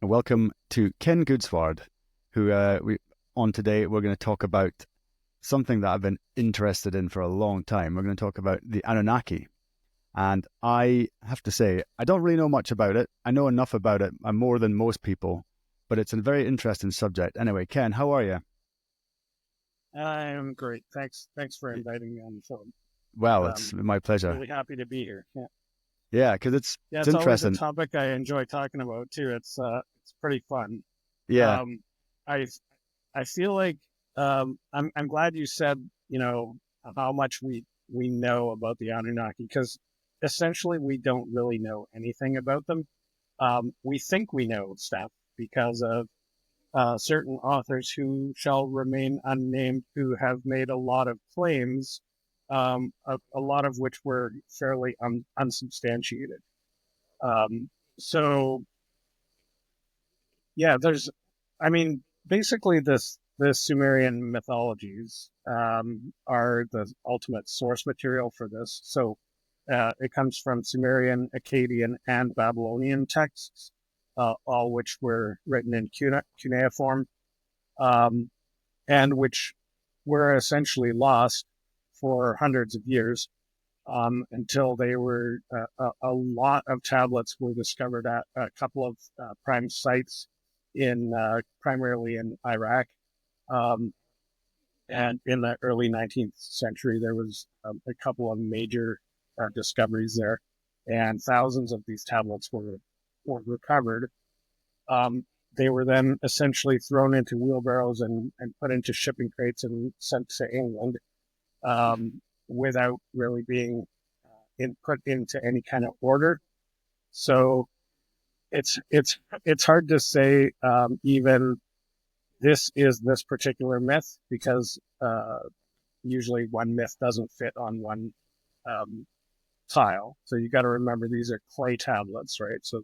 and welcome to Ken Goudsward, who today we're going to talk about something that I've been interested in for a long time. We're going to talk about the Anunnaki. And I have to say, I don't really know much about it. I know enough about it, more than most people, but it's a very interesting subject. Anyway, Ken, how are you? I am great. Thanks for inviting me on the show. Well, it's my pleasure. Really happy to be here. Yeah, Yeah, because yeah. it's It's always a interesting. topic I enjoy talking about too. It's pretty fun. Yeah, Um, I I feel like I'm glad you said how much we know about the Anunnaki, because essentially we don't really know anything about them. We think we know stuff because of certain authors who shall remain unnamed, who have made a lot of claims, a lot of which were fairly unsubstantiated. Um, so yeah, I mean, basically the Sumerian mythologies are the ultimate source material for this. So it comes from Sumerian, Akkadian, and Babylonian texts, all which were written in cuneiform. Um, and which were essentially lost for hundreds of years, until they were a lot of tablets were discovered at a couple of prime sites in primarily in Iraq. Um, and in the early 19th century, there was a couple of major discoveries there, and thousands of these tablets were recovered. um, they were then essentially thrown into wheelbarrows and put into shipping crates and sent to England, without really being put into any kind of order. So it's hard to say, even this is this particular myth, because usually one myth doesn't fit on one um, tile. So you got to remember, these are clay tablets, right? So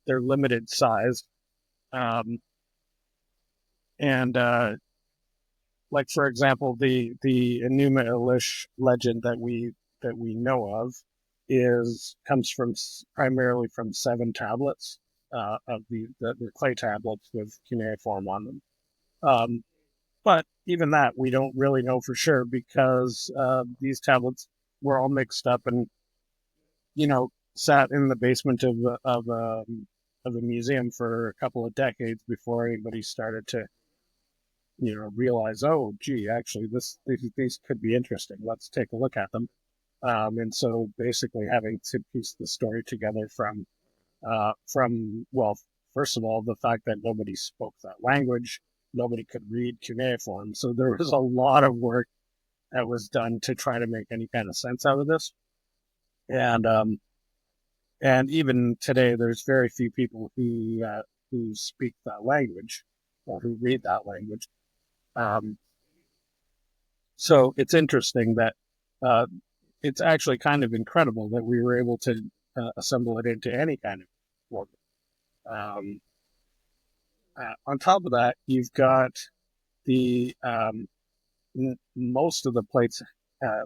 they're limited size. Um, and like, for example, the Enuma Elish legend that we know of is comes from primarily from 7 tablets, of the clay tablets with cuneiform on them. Um, but even that, we don't really know for sure, because these tablets were all mixed up and sat in the basement of a museum for a couple of decades before anybody started to realize, oh, gee, actually, these could be interesting. Let's take a look at them. And so basically having to piece the story together well, first of all, the fact that nobody spoke that language, nobody could read cuneiform. So there was a lot of work that was done to try to make any kind of sense out of this. And, and even today, there's very few people who speak that language or who read that language. Um, So it's interesting that uh, it's actually kind of incredible that we were able to assemble it into any kind of order. Um, on top of that, you've got the most of the plates, the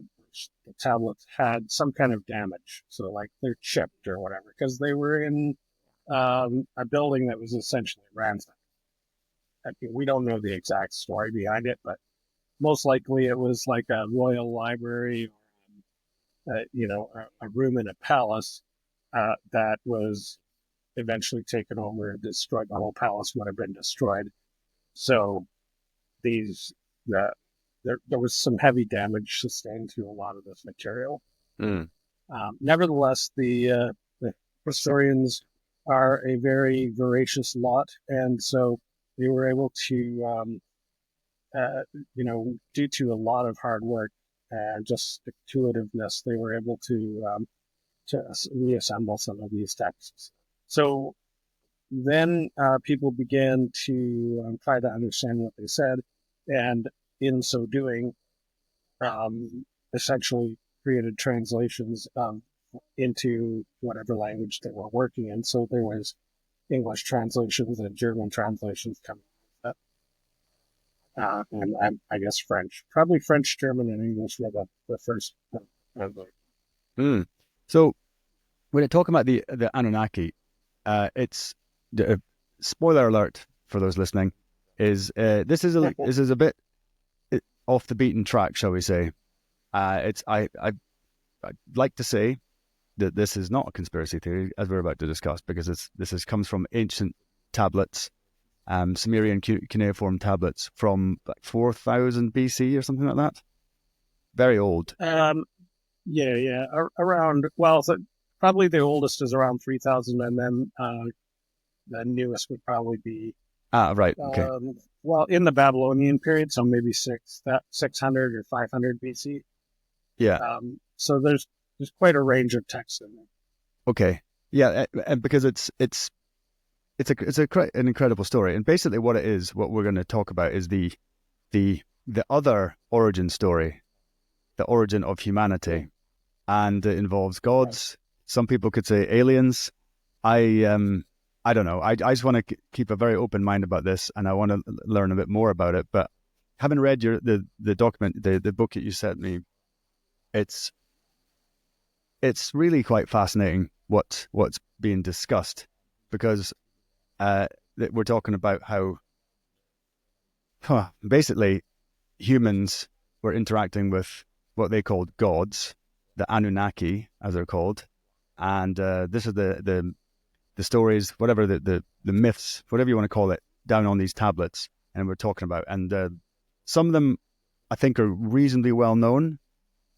tablets had some kind of damage. So, like, they're chipped or whatever, because they were in a building that was essentially ransacked. I mean, we don't know the exact story behind it, but most likely it was like a royal library, a room in a palace that was eventually taken over and destroyed. The whole palace would have been destroyed. So these, uh, there was some heavy damage sustained to a lot of this material. mm, Nevertheless, the historians are a very voracious lot, and so they were able to, due to a lot of hard work and just stick-to-itiveness, they were able to reassemble some of these texts. So then people began to try to understand what they said, and in so doing, essentially created translations into whatever language they were working in. So there was English translations and German translations coming. And I guess French, probably French, German, and English were the first. mm. So when you're talking about the Anunnaki, it's spoiler alert for those listening, is this is a bit off the beaten track, shall we say? I'd like to say that this is not a conspiracy theory, as we're about to discuss, because comes from ancient tablets, Sumerian cuneiform tablets from like 4000 BC or something like that. Very old. Yeah. Around, well, so probably the oldest is around 3000, and then the newest would probably be Right. Okay. well, in the Babylonian period, so maybe 600 or 500 BC. Yeah. So there's quite a range of text in there. Okay. Yeah, and because it's an incredible story, and basically what we're going to talk about is the other origin story, the origin of humanity, and it involves gods. Right. Some people could say aliens. I don't know. I just want to keep a very open mind about this, and I want to learn a bit more about it. But having read the document, the book that you sent me, it's really quite fascinating what's being discussed, because we're talking about how basically humans were interacting with what they called gods, the Anunnaki, as they're called, and this is the stories, whatever the myths, whatever you want to call it, down on these tablets, and we're talking about, and some of them I think are reasonably well known.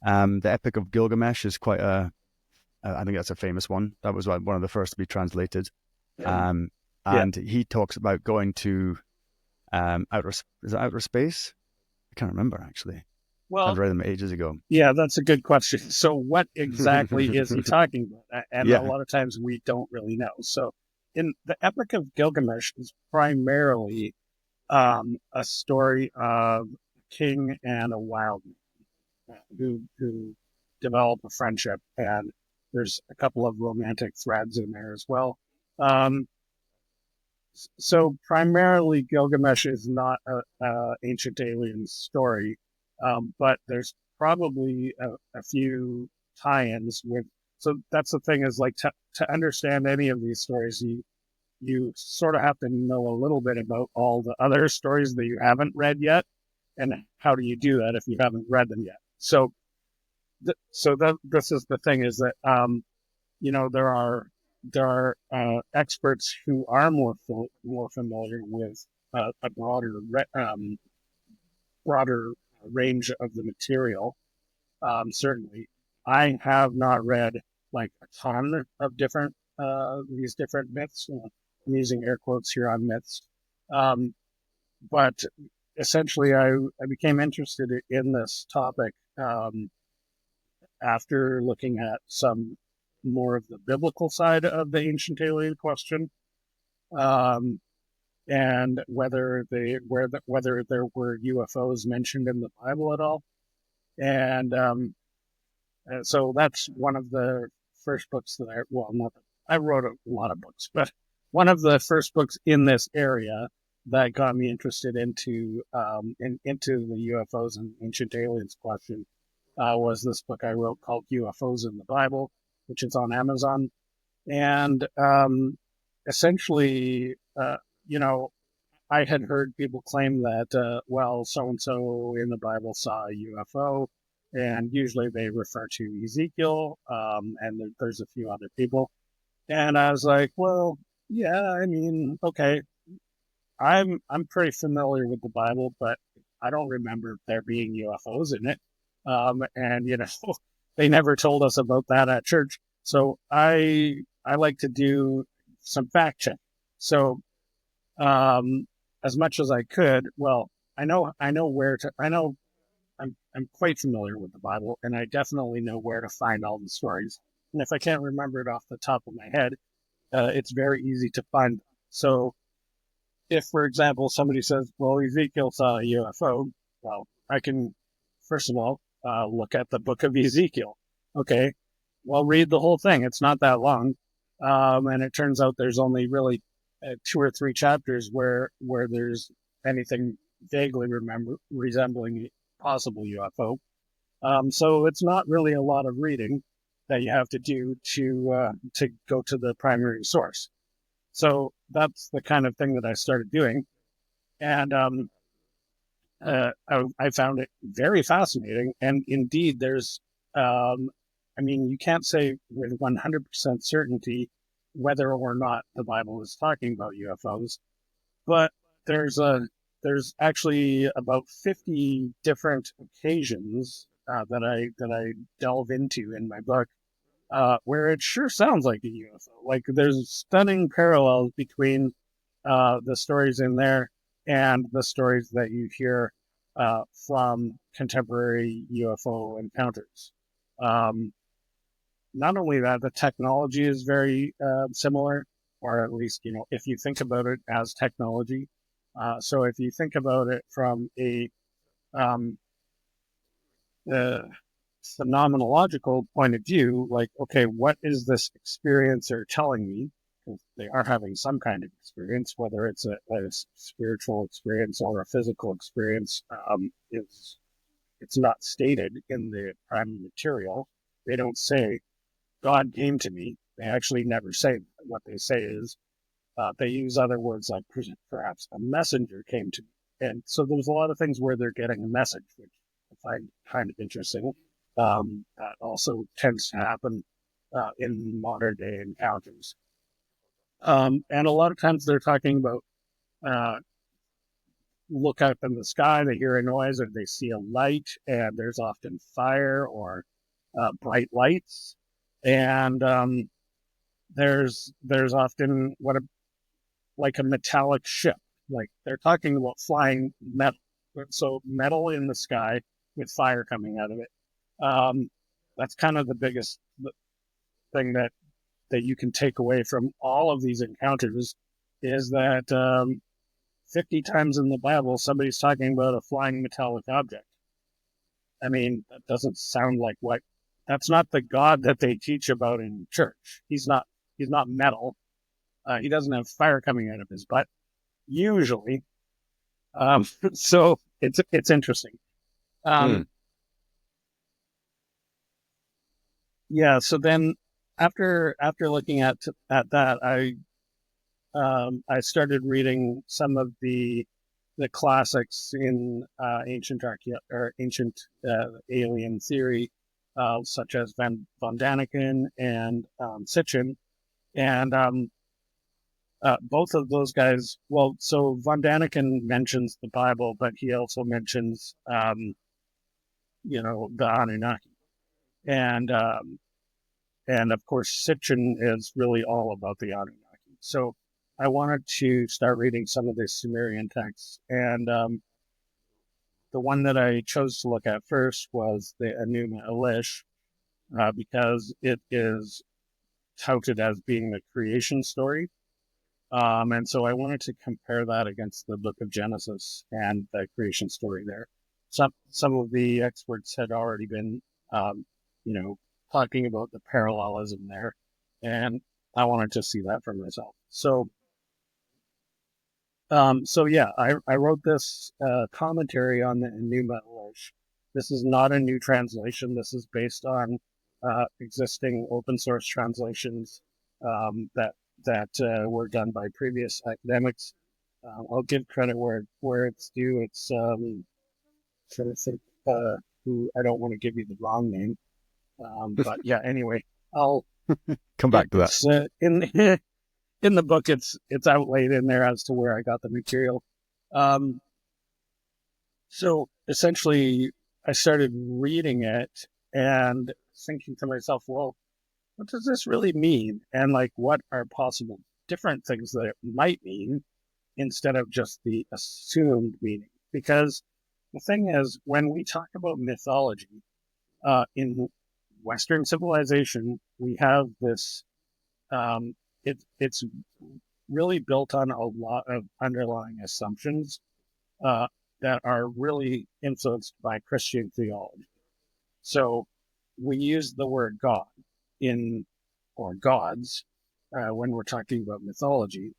The Epic of Gilgamesh is quite I think that's a famous one. That was one of the first to be translated. And he talks about going to outer space? I can't remember, actually. Well, I've read them ages ago. Yeah, that's a good question. So what exactly is he talking about? And a lot of times we don't really know. So in the Epic of Gilgamesh is primarily a story of a king and a wild man who develop a friendship, and there's a couple of romantic threads in there as well. So primarily Gilgamesh is not a ancient alien story, but there's probably a few tie-ins with. So that's the thing, is like to understand any of these stories, you sort of have to know a little bit about all the other stories that you haven't read yet, and how do you do that if you haven't read them yet? So this is the thing, is that there are experts who are more familiar with a broader range of the material. Certainly, I have not read like a ton of different these different myths. I'm using air quotes here on myths, but essentially, I became interested in this topic after looking at some more of the biblical side of the ancient alien question, and whether there were UFOs mentioned in the Bible at all. And so that's one of the first books that I wrote a lot of books, but one of the first books in this area that got me interested into the UFOs and ancient aliens question was this book I wrote called UFOs in the Bible, which is on Amazon. And essentially, I had heard people claim that, so-and-so in the Bible saw a UFO, and usually they refer to Ezekiel, and there's a few other people. And I was like, well, yeah, I mean, okay, I'm pretty familiar with the Bible, but I don't remember there being UFOs in it. And they never told us about that at church. So I like to do some fact check. So as much as I could, I'm quite familiar with the Bible, and I definitely know where to find all the stories. And if I can't remember it off the top of my head, it's very easy to find. So if, for example, somebody says, well, Ezekiel saw a UFO, well, I can, first of all, look at the book of Ezekiel. Okay, well, read the whole thing. It's not that long. And it turns out there's only really 2 or 3 chapters where there's anything vaguely resembling a possible UFO. So it's not really a lot of reading that you have to do to go to the primary source. So that's the kind of thing that I started doing. And I found it very fascinating. And indeed, I mean, you can't say with 100% certainty whether or not the Bible is talking about UFOs, but there's a there's actually about 50 different occasions that I delve into in my book where it sure sounds like a UFO. Like there's stunning parallels between the stories in there and the stories that you hear from contemporary UFO encounters. Um, Not only that, the technology is very similar, or at least, if you think about it as technology. So if you think about it from um, a phenomenological point of view, like, okay, what is this experiencer telling me? Because they are having some kind of experience, whether it's a spiritual experience or a physical experience, it's not stated in the prime material. They don't say God came to me. They actually never say that. What they say is they use other words like perhaps a messenger came to me. And so there's a lot of things where they're getting a message, which I find kind of interesting. That also tends to happen in modern day encounters. And a lot of times they're talking about uh, look up in the sky, they hear a noise or they see a light, and there's often fire or bright lights. And there's often like a metallic ship. Like they're talking about flying metal, so metal in the sky with fire coming out of it. Um, that's kind of the biggest thing that you can take away from all of these encounters is that 50 times in the Bible somebody's talking about a flying metallic object. I mean, that doesn't sound like what. That's not the God that they teach about in church. He's not. He's not metal. He doesn't have fire coming out of his butt usually. So it's interesting. Hmm. Um, yeah. So then after looking at that, I started reading some of the classics in ancient alien theory, such as Von Daniken and Sitchin, and both of those guys. Well, so Von Daniken mentions the Bible, but he also mentions the Anunnaki, and of course Sitchin is really all about the Anunnaki. So I wanted to start reading some of the Sumerian texts, and the one that I chose to look at first was the Enuma Elish, because it is touted as being the creation story. And so I wanted to compare that against the book of Genesis and the creation story there. Some of the experts had already been, um, you know, talking about the parallelism there, and I wanted to see that for myself. So yeah, I wrote this commentary on the Enuma Elish. This is not a new translation. This is based on existing open source translations that were done by previous academics. I'll give credit where it's due. It's trying to think who I don't want to give you the wrong name, but yeah. Anyway, I'll Come back to that. it's in in the book. It's outlaid in there as to where I got the material. Um, so essentially, I started reading it and thinking to myself, well, what does this really mean? And like, what are possible different things that it might mean instead of just the assumed meaning? Because the thing is, when we talk about mythology in Western civilization, we have this. It's really built on a lot of underlying assumptions uh, that are really influenced by Christian theology. So we use the word God in or gods when we're talking about mythology,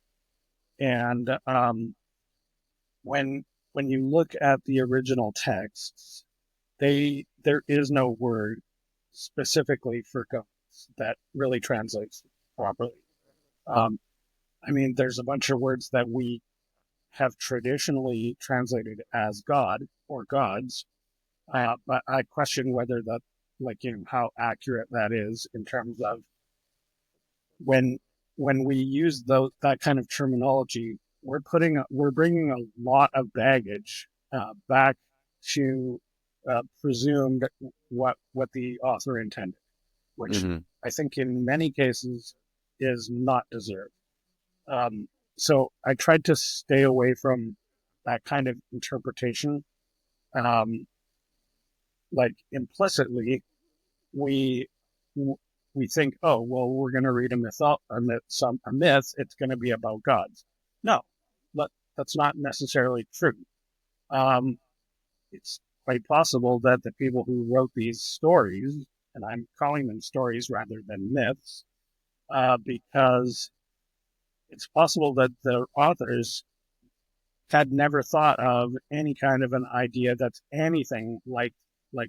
and when you look at the original texts, there is no word specifically for gods that really translates properly. Um, I mean, there's a bunch of words that we have traditionally translated as God or gods, but I question whether that, like, how accurate that is in terms of when we use that kind of terminology, we're bringing a lot of baggage back to presumed what the author intended, which Hmm. I think in many cases is not deserved. So I tried to stay away from that kind of interpretation. Um, like implicitly, we we think, oh well, we're going to read a myth. It's going to be about gods. No, but that's not necessarily true. Um, it's quite possible that the people who wrote these stories, and I'm calling them stories rather than myths, because it's possible that the authors had never thought of any kind of an idea that's anything like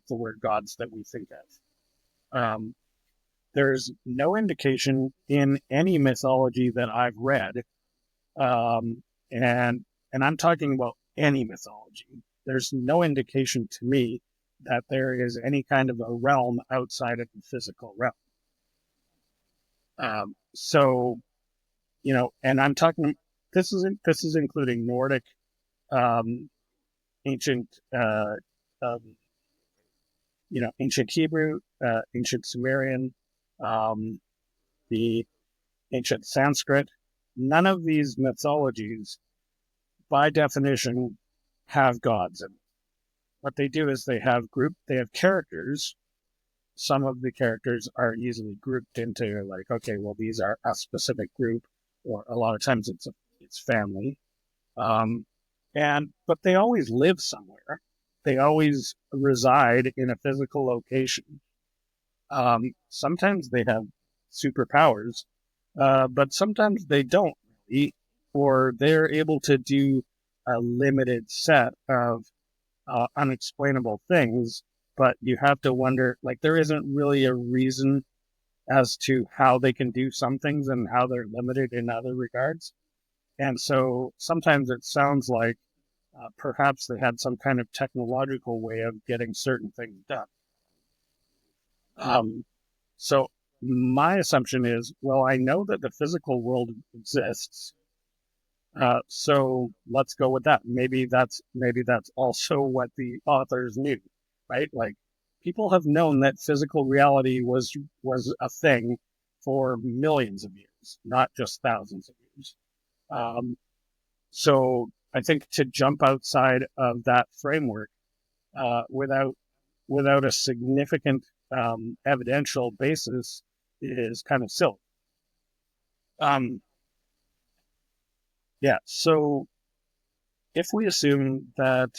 the word gods that we think of. There's no indication in any mythology that I've read, um, and I'm talking about any mythology. There's no indication to me that there is any kind of a realm outside of the physical realm. So and I'm talking. This is including Nordic, um, ancient, um, ancient Hebrew, ancient Sumerian, um, the ancient Sanskrit. None of these mythologies, by definition, have gods in them. What they do is they have characters. Some of the characters are easily grouped into like, okay, well, these are a specific group, or a lot of times it's family. Um, but they always live somewhere. They always reside in a physical location. Sometimes they have superpowers, but sometimes they don't really, or they're able to do a limited set of unexplainable things. But you have to wonder, like, there isn't really a reason as to how they can do some things and how they're limited in other regards. And so sometimes it sounds like perhaps they had some kind of technological way of getting certain things done. Um, so my assumption is, well, I know that the physical world exists, so let's go with that. Maybe that's also what the authors knew, right? Like people have known that physical reality was a thing for millions of years, not just thousands of years. Um, so I think to jump outside of that framework without a significant evidential basis is kind of silly. Um, yeah. So if we assume that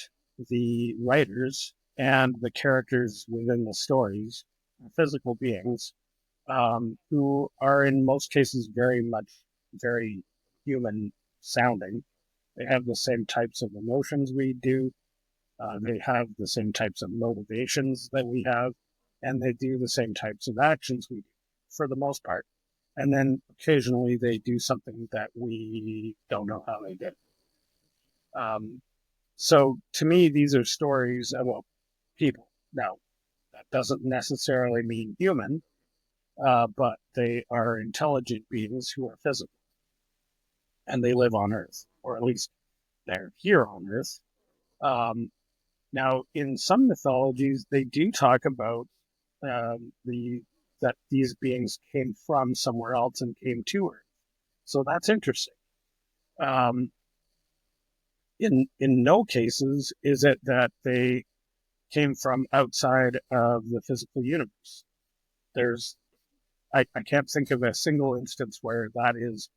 the writers and the characters within the stories are physical beings who are in most cases very human sounding, they have the same types of emotions we do. They have the same types of motivations that we have, and they do the same types of actions we do for the most part. And then occasionally they do something that we don't know how they did. Um, so to me, these are stories about people. Now, that doesn't necessarily mean human, but they are intelligent beings who are physical and they live on Earth, or at least they're here on Earth. Um, Now, in some mythologies, they do talk about the that these beings came from somewhere else and came to Earth. So that's interesting. Um, in no cases is it that they came from outside of the physical universe. There's I can't think of a single instance where that is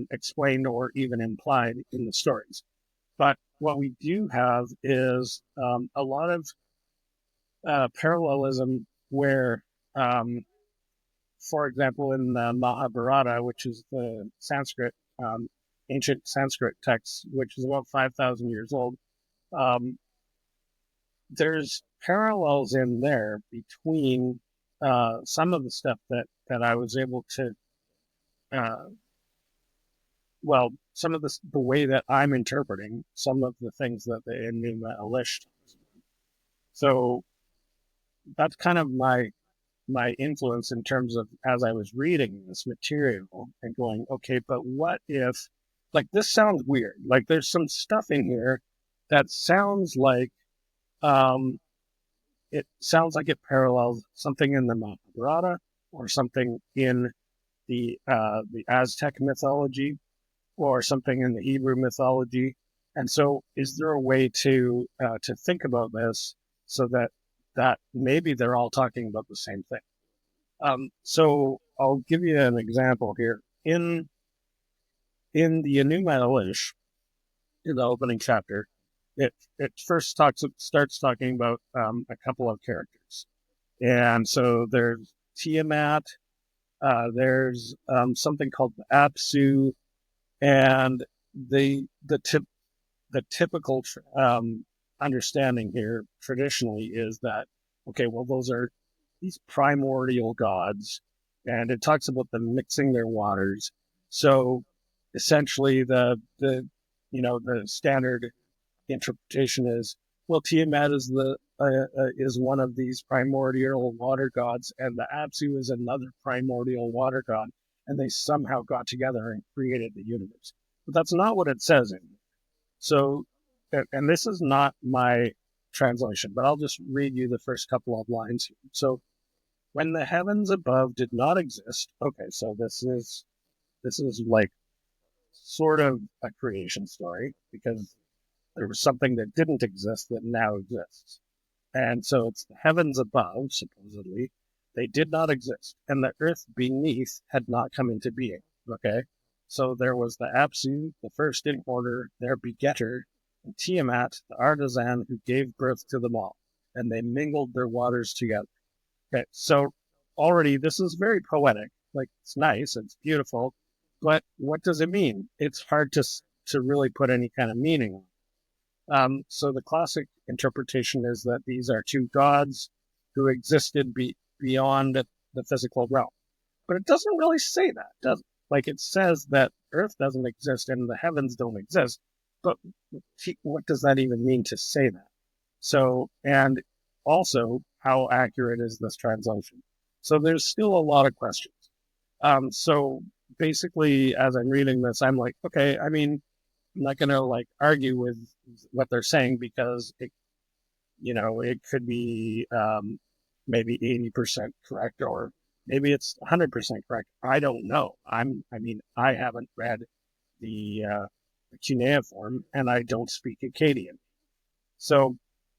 explained or even implied in the stories. But what we do have is a lot of parallelism where, um, for example, in the Mahabharata, which is the ancient Sanskrit text, which is about 5,000 years old, um, there's parallels in there between some of the stuff that I was able to uh, well, some of the way that I'm interpreting some of the things that the Enuma Elish. So that's kind of my influence in terms of as I was reading this material and going, okay, but what if, like, this sounds weird. Like, there's some stuff in here that sounds like, um, it sounds like it parallels something in the Mahabharata or something in the Aztec mythology or something in the Hebrew mythology. And so, is there a way to think about this so that maybe they're all talking about the same thing? So I'll give you an example here. In the Enuma Elish, in the opening chapter, it first starts talking about a couple of characters, and so there's Tiamat, there's something called the Apsu, and the typical understanding here traditionally is that, okay, well, those are these primordial gods, and it talks about them mixing their waters. So essentially, the standard interpretation is, well, Tiamat is one of these primordial water gods, and the Apsu is another primordial water god, and they somehow got together and created the universe. But that's not what it says in. So, and this is not my translation, but I'll just read you the first couple of lines here. So, when the heavens above did not exist, okay, so this is like sort of a creation story because there was something that didn't exist that now exists. And so it's the heavens above, supposedly, they did not exist, and the earth beneath had not come into being. Okay? So there was the Apsu, the first in order, their begetter, and Tiamat, the artisan who gave birth to them all, and they mingled their waters together. Okay, so already this is very poetic. Like, it's nice, it's beautiful, but what does it mean? It's hard to really put any kind of meaning on. So the classic interpretation is that these are two gods who existed beyond the physical realm. But it doesn't really say that, does it? Like, it says that Earth doesn't exist and the heavens don't exist. But what does that even mean to say that? So, and also, how accurate is this translation? So there's still a lot of questions. So basically, as I'm reading this, I'm like, okay, I mean, I'm not going to like argue with what they're saying because it could be maybe 80% correct or maybe it's 100% correct. I don't know. I haven't read the cuneiform and I don't speak Akkadian. So,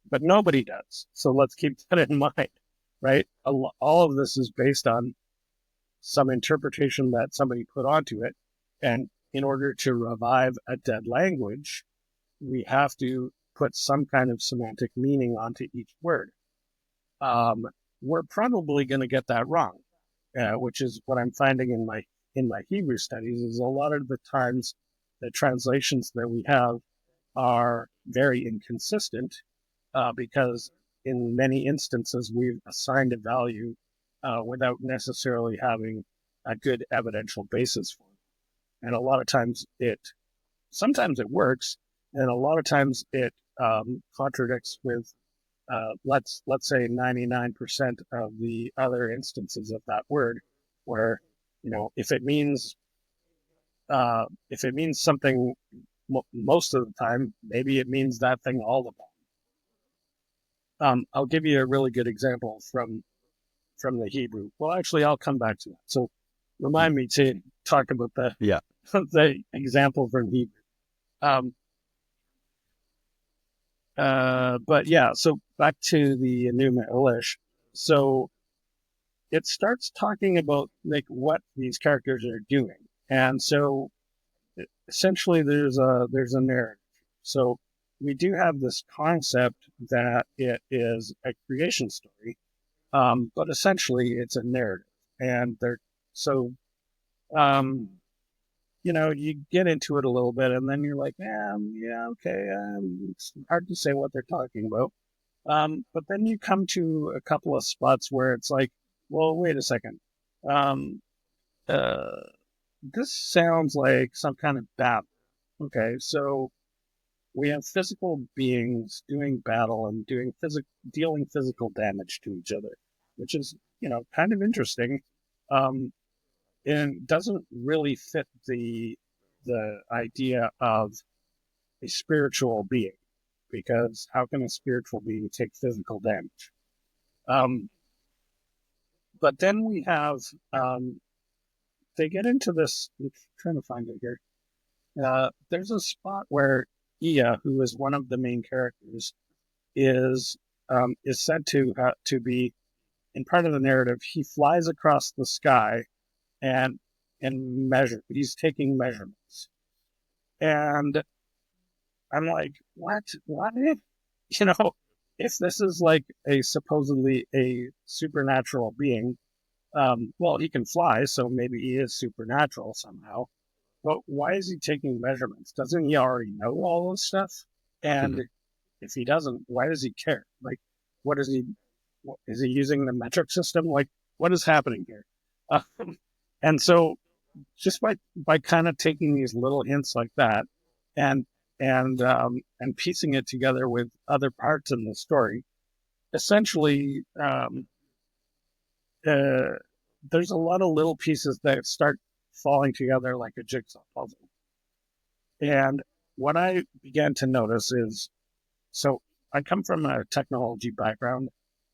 but nobody does. So let's keep that in mind, right? All of this is based on some interpretation that somebody put onto it. And in order to revive a dead language, we have to put some kind of semantic meaning onto each word. We're probably going to get that wrong, which is what I'm finding in my Hebrew studies. Is a lot of the times the translations that we have are very inconsistent because in many instances we've assigned a value without necessarily having a good evidential basis for it. And a lot of times sometimes it works, and a lot of times it contradicts with let's say 99% of the other instances of that word, where if it means something most of the time, maybe it means that thing all the time. I'll give you a really good example from the Hebrew. Well, actually, I'll come back to that. So remind me to talk about the Yeah. the example from Hebrew. Um, but yeah, so back to the Enuma Elish. So it starts talking about like what these characters are doing, and so essentially there's a narrative. So we do have this concept that it is a creation story, but essentially it's a narrative, and they're so um, you get into it a little bit, and then you're like, yeah, okay, it's hard to say what they're talking about. But then you come to a couple of spots where it's like, well, wait a second. Um, uh, this sounds like some kind of battle. Okay, so we have physical beings doing battle and dealing physical damage to each other, which is, kind of interesting. Um, and doesn't really fit the idea of a spiritual being, because how can a spiritual being take physical damage? Um, but then we have they get into this. I'm trying to find it here. There's a spot where Ia, who is one of the main characters, is said to be in part of the narrative. He flies across the sky and measure. He's taking measurements, and I'm like, what? What? You know, if this is like a supposedly a supernatural being, well, he can fly, so maybe he is supernatural somehow. But why is he taking measurements? Doesn't he already know all this stuff? And if he doesn't, why does he care? Like, what is he? What, is he using the metric system? Like, what is happening here? And so, just by kind of taking these little hints like that, and and piecing it together with other parts in the story, essentially, uh, there's a lot of little pieces that start falling together like a jigsaw puzzle. And what I began to notice is, so I come from a technology background.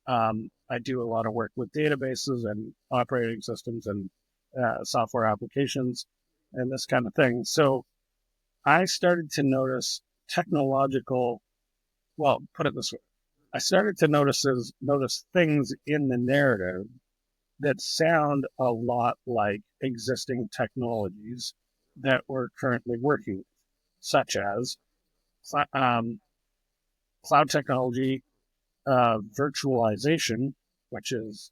I do a lot of work with databases and operating systems and software applications and this kind of thing. So I started to notice technological, well, put it this way. I started to notice things in the narrative that sound a lot like existing technologies that we're currently working with, such as um, cloud technology, virtualization, which is,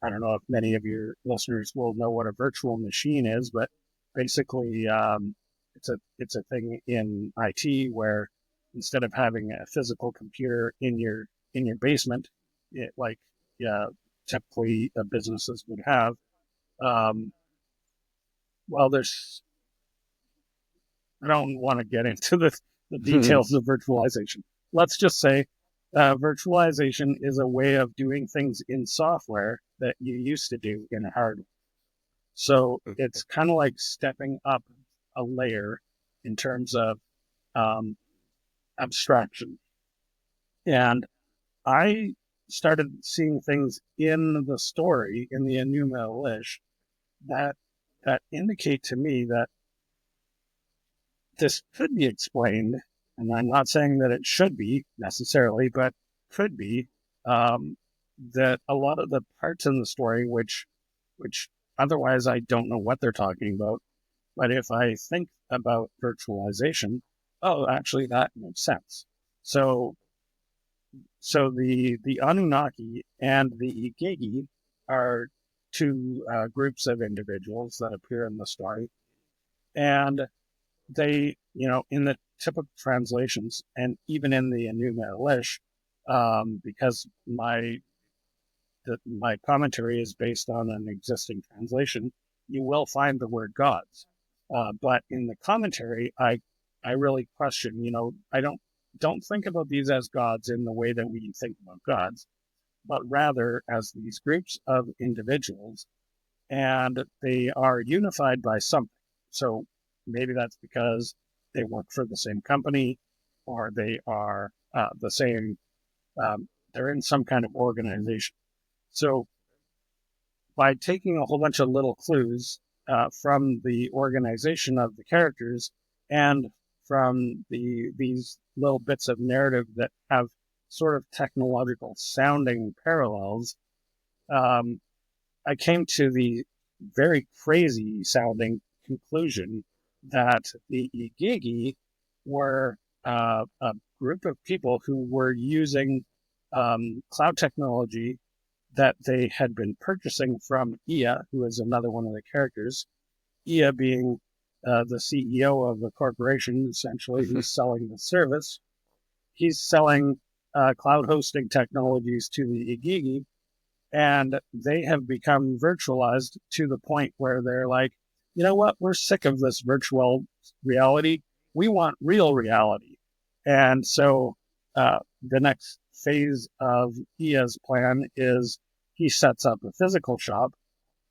I don't know if many of your listeners will know what a virtual machine is, but basically, it's a thing in IT where instead of having a physical computer in your basement, like typically businesses would have, um, well, there's I don't want to get into the details of virtualization. Let's just say virtualization is a way of doing things in software that you used to do in hardware. So it's kind of like stepping up a layer in terms of um, abstraction. And I started seeing things in the story in the Enuma Elish that indicate to me that this could be explained, and I'm not saying that it should be necessarily, but could be, that a lot of the parts in the story, which otherwise I don't know what they're talking about, but if I think about virtualization, oh, actually that makes sense. So, the Anunnaki and the Igigi are two groups of individuals that appear in the story, and they, in the typical translations and even in the Enuma Elish, because my commentary is based on an existing translation, you will find the word gods. But in the commentary, I really question. I don't think about these as gods in the way that we think about gods, but rather as these groups of individuals, and they are unified by something. So maybe that's because they work for the same company, or they are the same. They're in some kind of organization. So by taking a whole bunch of little clues from the organization of the characters and from these little bits of narrative that have sort of technological sounding parallels, um, I came to the very crazy sounding conclusion that the Igigi were a group of people who were using cloud technology that they had been purchasing from Ia, who is another one of the characters. Ia being the CEO of the corporation, essentially, who's selling the service. He's selling cloud hosting technologies to the Igigi, and they have become virtualized to the point where they're like, you know what? We're sick of this virtual reality. We want real reality. And so the next phase of Ia's plan is he sets up a physical shop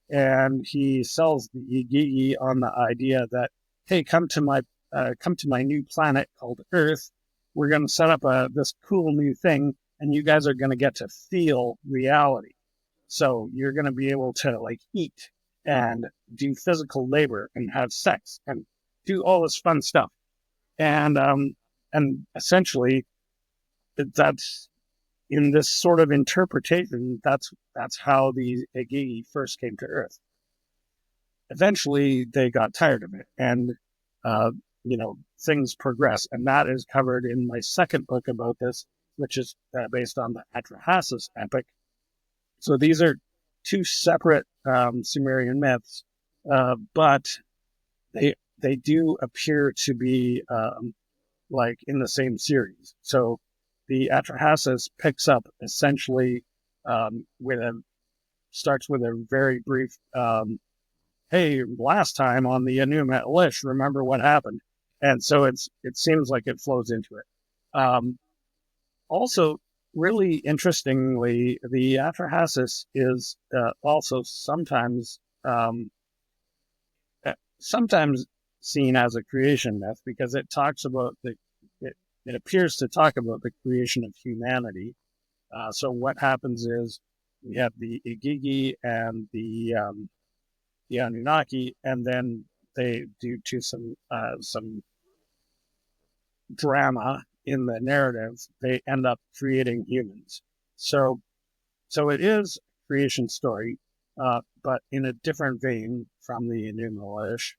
and he sells the Igigi on the idea that, hey, come to my new planet called Earth. We're going to set up this cool new thing, and you guys are going to get to feel reality. So you're going to be able to like eat and do physical labor and have sex and do all this fun stuff. And essentially, that's in this sort of interpretation. That's how the Igigi first came to Earth. Eventually, they got tired of it, and uh, things progress, and that is covered in my second book about this, which is based on the Atrahasis epic. So these are two separate Sumerian myths, but they do appear to be like in the same series. So the Atrahasis picks up essentially starts with a very brief, hey, last time on the Anunnaki Lish, remember what happened? And so it seems like it flows into it. Also, really interestingly, the Atrahasis is also sometimes seen as a creation myth because it talks about it appears to talk about the creation of humanity. So what happens is we have the Igigi and the Anunnaki, and then they, due to some drama in the narrative, they end up creating humans. So it is a creation story, but in a different vein from the Enuma-Elish.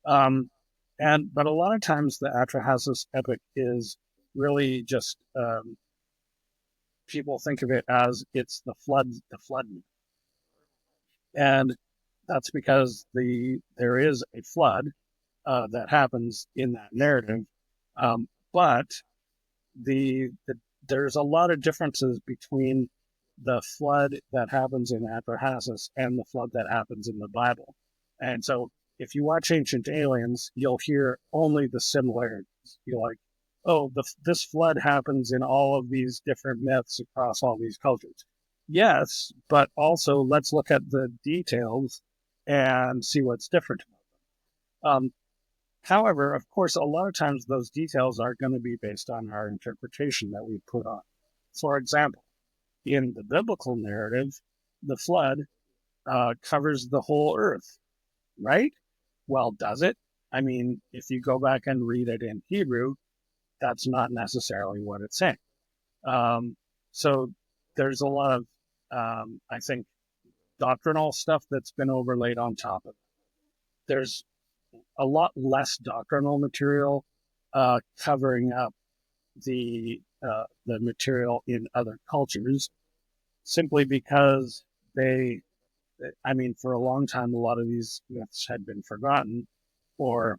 But a lot of times the Atrahasis epic is really just people think of it as it's the flood, and that's because there is a flood that happens in that narrative, but there's a lot of differences between the flood that happens in Atrahasis and the flood that happens in the Bible. And so if you watch Ancient Aliens, you'll hear only the similarities. You're like, oh, this flood happens in all of these different myths across all these cultures. Yes, but also let's look at the details and see what's different about them. However, of course, a lot of times those details are going to be based on our interpretation that we put on. For example, in the biblical narrative, the flood covers the whole earth, right? Well, does it? I mean, if you go back and read it in Hebrew, that's not necessarily what it's saying. So there's a lot of, I think, doctrinal stuff that's been overlaid on top of it. There's a lot less doctrinal material covering up the material in other cultures, simply because for a long time, a lot of these myths had been forgotten, or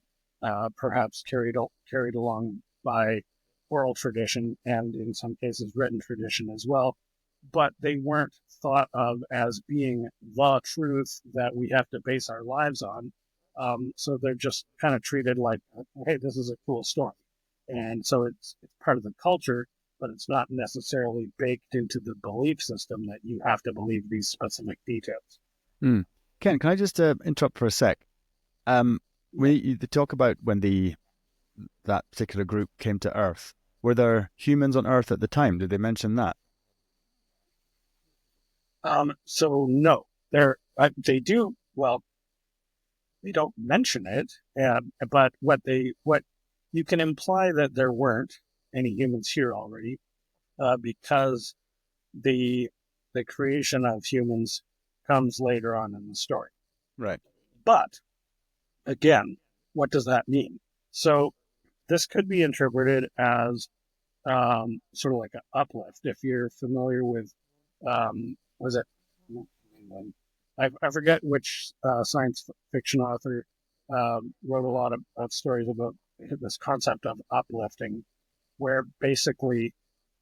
perhaps carried along by oral tradition and in some cases written tradition as well, but they weren't thought of as being the truth that we have to base our lives on. So they're just kind of treated like, hey, this is a cool story. And so it's part of the culture, but it's not necessarily baked into the belief system that you have to believe these specific details. Mm. Ken, can I just interrupt for a sec? When you talk about when that particular group came to Earth, were there humans on Earth at the time? Did they mention that? So no, they do. Well, they don't mention it, but what you can imply that there weren't any humans here already, because the creation of humans comes later on in the story. Right. But again, what does that mean? So this could be interpreted as sort of like an uplift. If you're familiar with, was it? I forget which science fiction author wrote a lot of stories about this concept of uplifting, where basically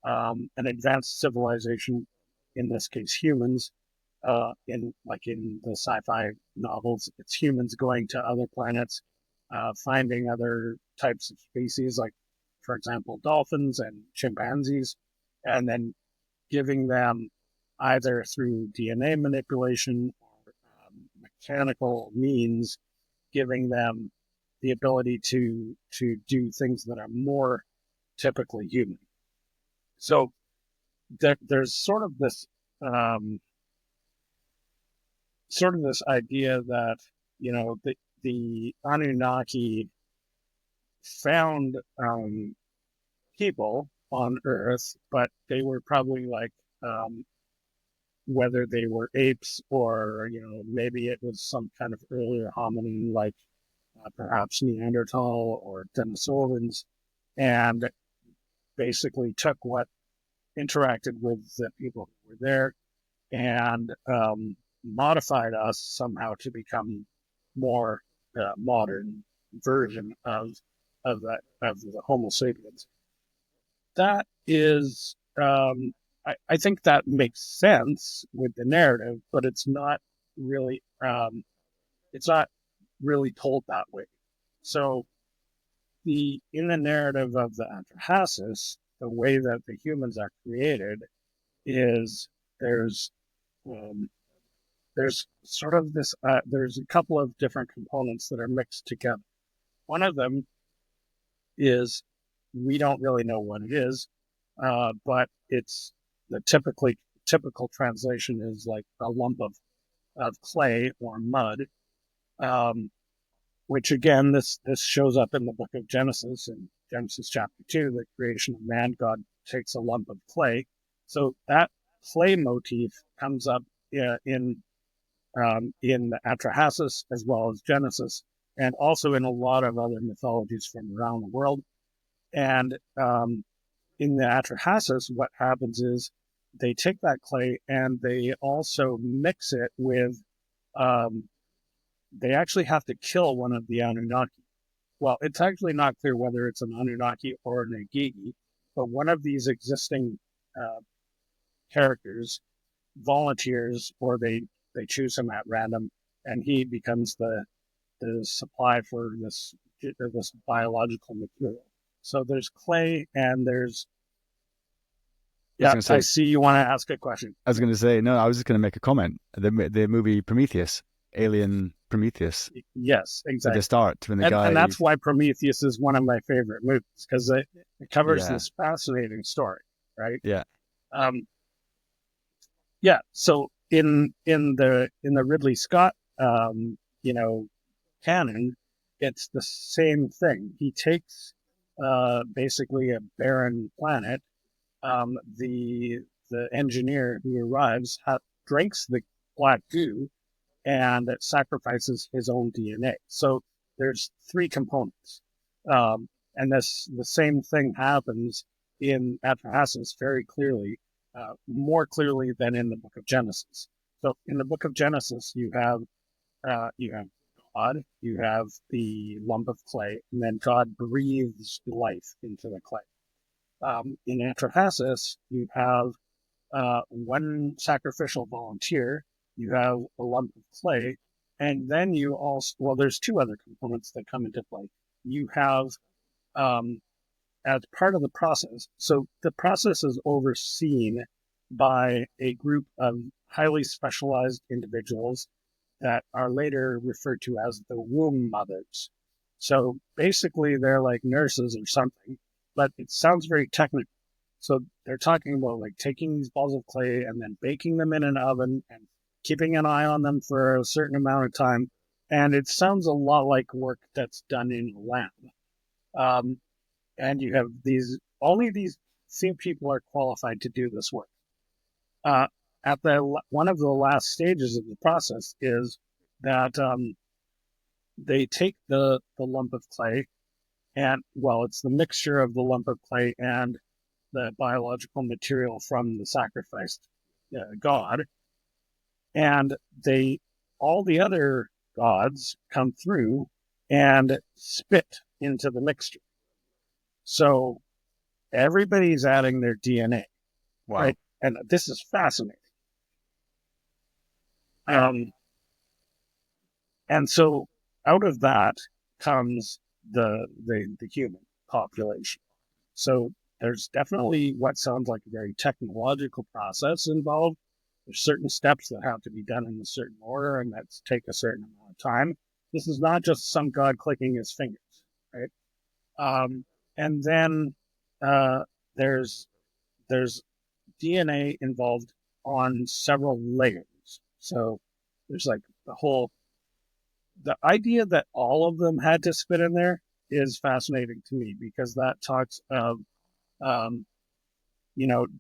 an advanced civilization, in this case humans, in the sci-fi novels, it's humans going to other planets, finding other types of species, like, for example, dolphins and chimpanzees, and then giving them either through DNA manipulation or mechanical means, giving them the ability to do things that are more typically human. So there's um, sort of this idea that the Anunnaki found people on Earth, but they were probably like whether they were apes or maybe it was some kind of earlier hominin like perhaps Neanderthal or Denisovans, and basically took what interacted with the people who were there and modified us somehow to become more modern version of the Homo sapiens. That is, I think that makes sense with the narrative, but it's not really told that way. So in the narrative of the Atrahasis, the way that the humans are created is there's um, there's sort of this there's a couple of different components that are mixed together. One of them is we don't really know what it is, but it's the typical translation is like a lump of clay or mud, um, which again this shows up in the book of Genesis, in Genesis chapter 2, the creation of man. God takes a lump of clay, so that clay motif comes up in the Atrahasis as well as Genesis, and also in a lot of other mythologies from around the world. And in the Atrahasis, what happens is they take that clay and they also mix it with, they actually have to kill one of the Anunnaki. Well, it's actually not clear whether it's an Anunnaki or an Agigi, but one of these existing characters volunteers, or they choose him at random, and he becomes the supply for this biological material. So there's clay, and there's I was yeah. going to I say, see you want to ask a question. I was going to say, no, I was just going to make a comment. The movie Prometheus, Alien Prometheus, Yes, at the exactly, start when the and guy, that's why Prometheus is one of my favorite movies, because it covers yeah, this fascinating story, right? yeah, Um, yeah. So in the Ridley Scott canon, it's the same thing. He takes basically a barren planet. The engineer who arrives drinks the black goo and sacrifices his own DNA. So there's three components, and the same thing happens in Atrahasis very clearly, more clearly than in the Book of Genesis. So in the Book of Genesis, you have God, you have the lump of clay, and then God breathes life into the clay. In Atrahasis, you have one sacrificial volunteer, you have a lump of clay, and then you also, well, there's two other components that come into play. You have, um, as part of the process, so the process is overseen by a group of highly specialized individuals that are later referred to as the womb mothers. So basically, they're like nurses or something, but it sounds very technical. So they're talking about like taking these balls of clay and then baking them in an oven and keeping an eye on them for a certain amount of time. And it sounds a lot like work that's done in a lab. Um, and you have only these few people are qualified to do this work. Uh, at one of the last stages of the process is that they take the lump of clay, and well, it's the mixture of the lump of clay and the biological material from the sacrificed god, and all the other gods come through and spit into the mixture. So everybody's adding their DNA, wow, right? And this is fascinating. Um, and so out of that comes the human population. So there's definitely what sounds like a very technological process involved. There's certain steps that have to be done in a certain order and that take a certain amount of time. This is not just some god clicking his fingers, right? And then uh, there's there's DNA involved on several layers. So there's like the idea that all of them had to fit in there is fascinating to me because that talks of um,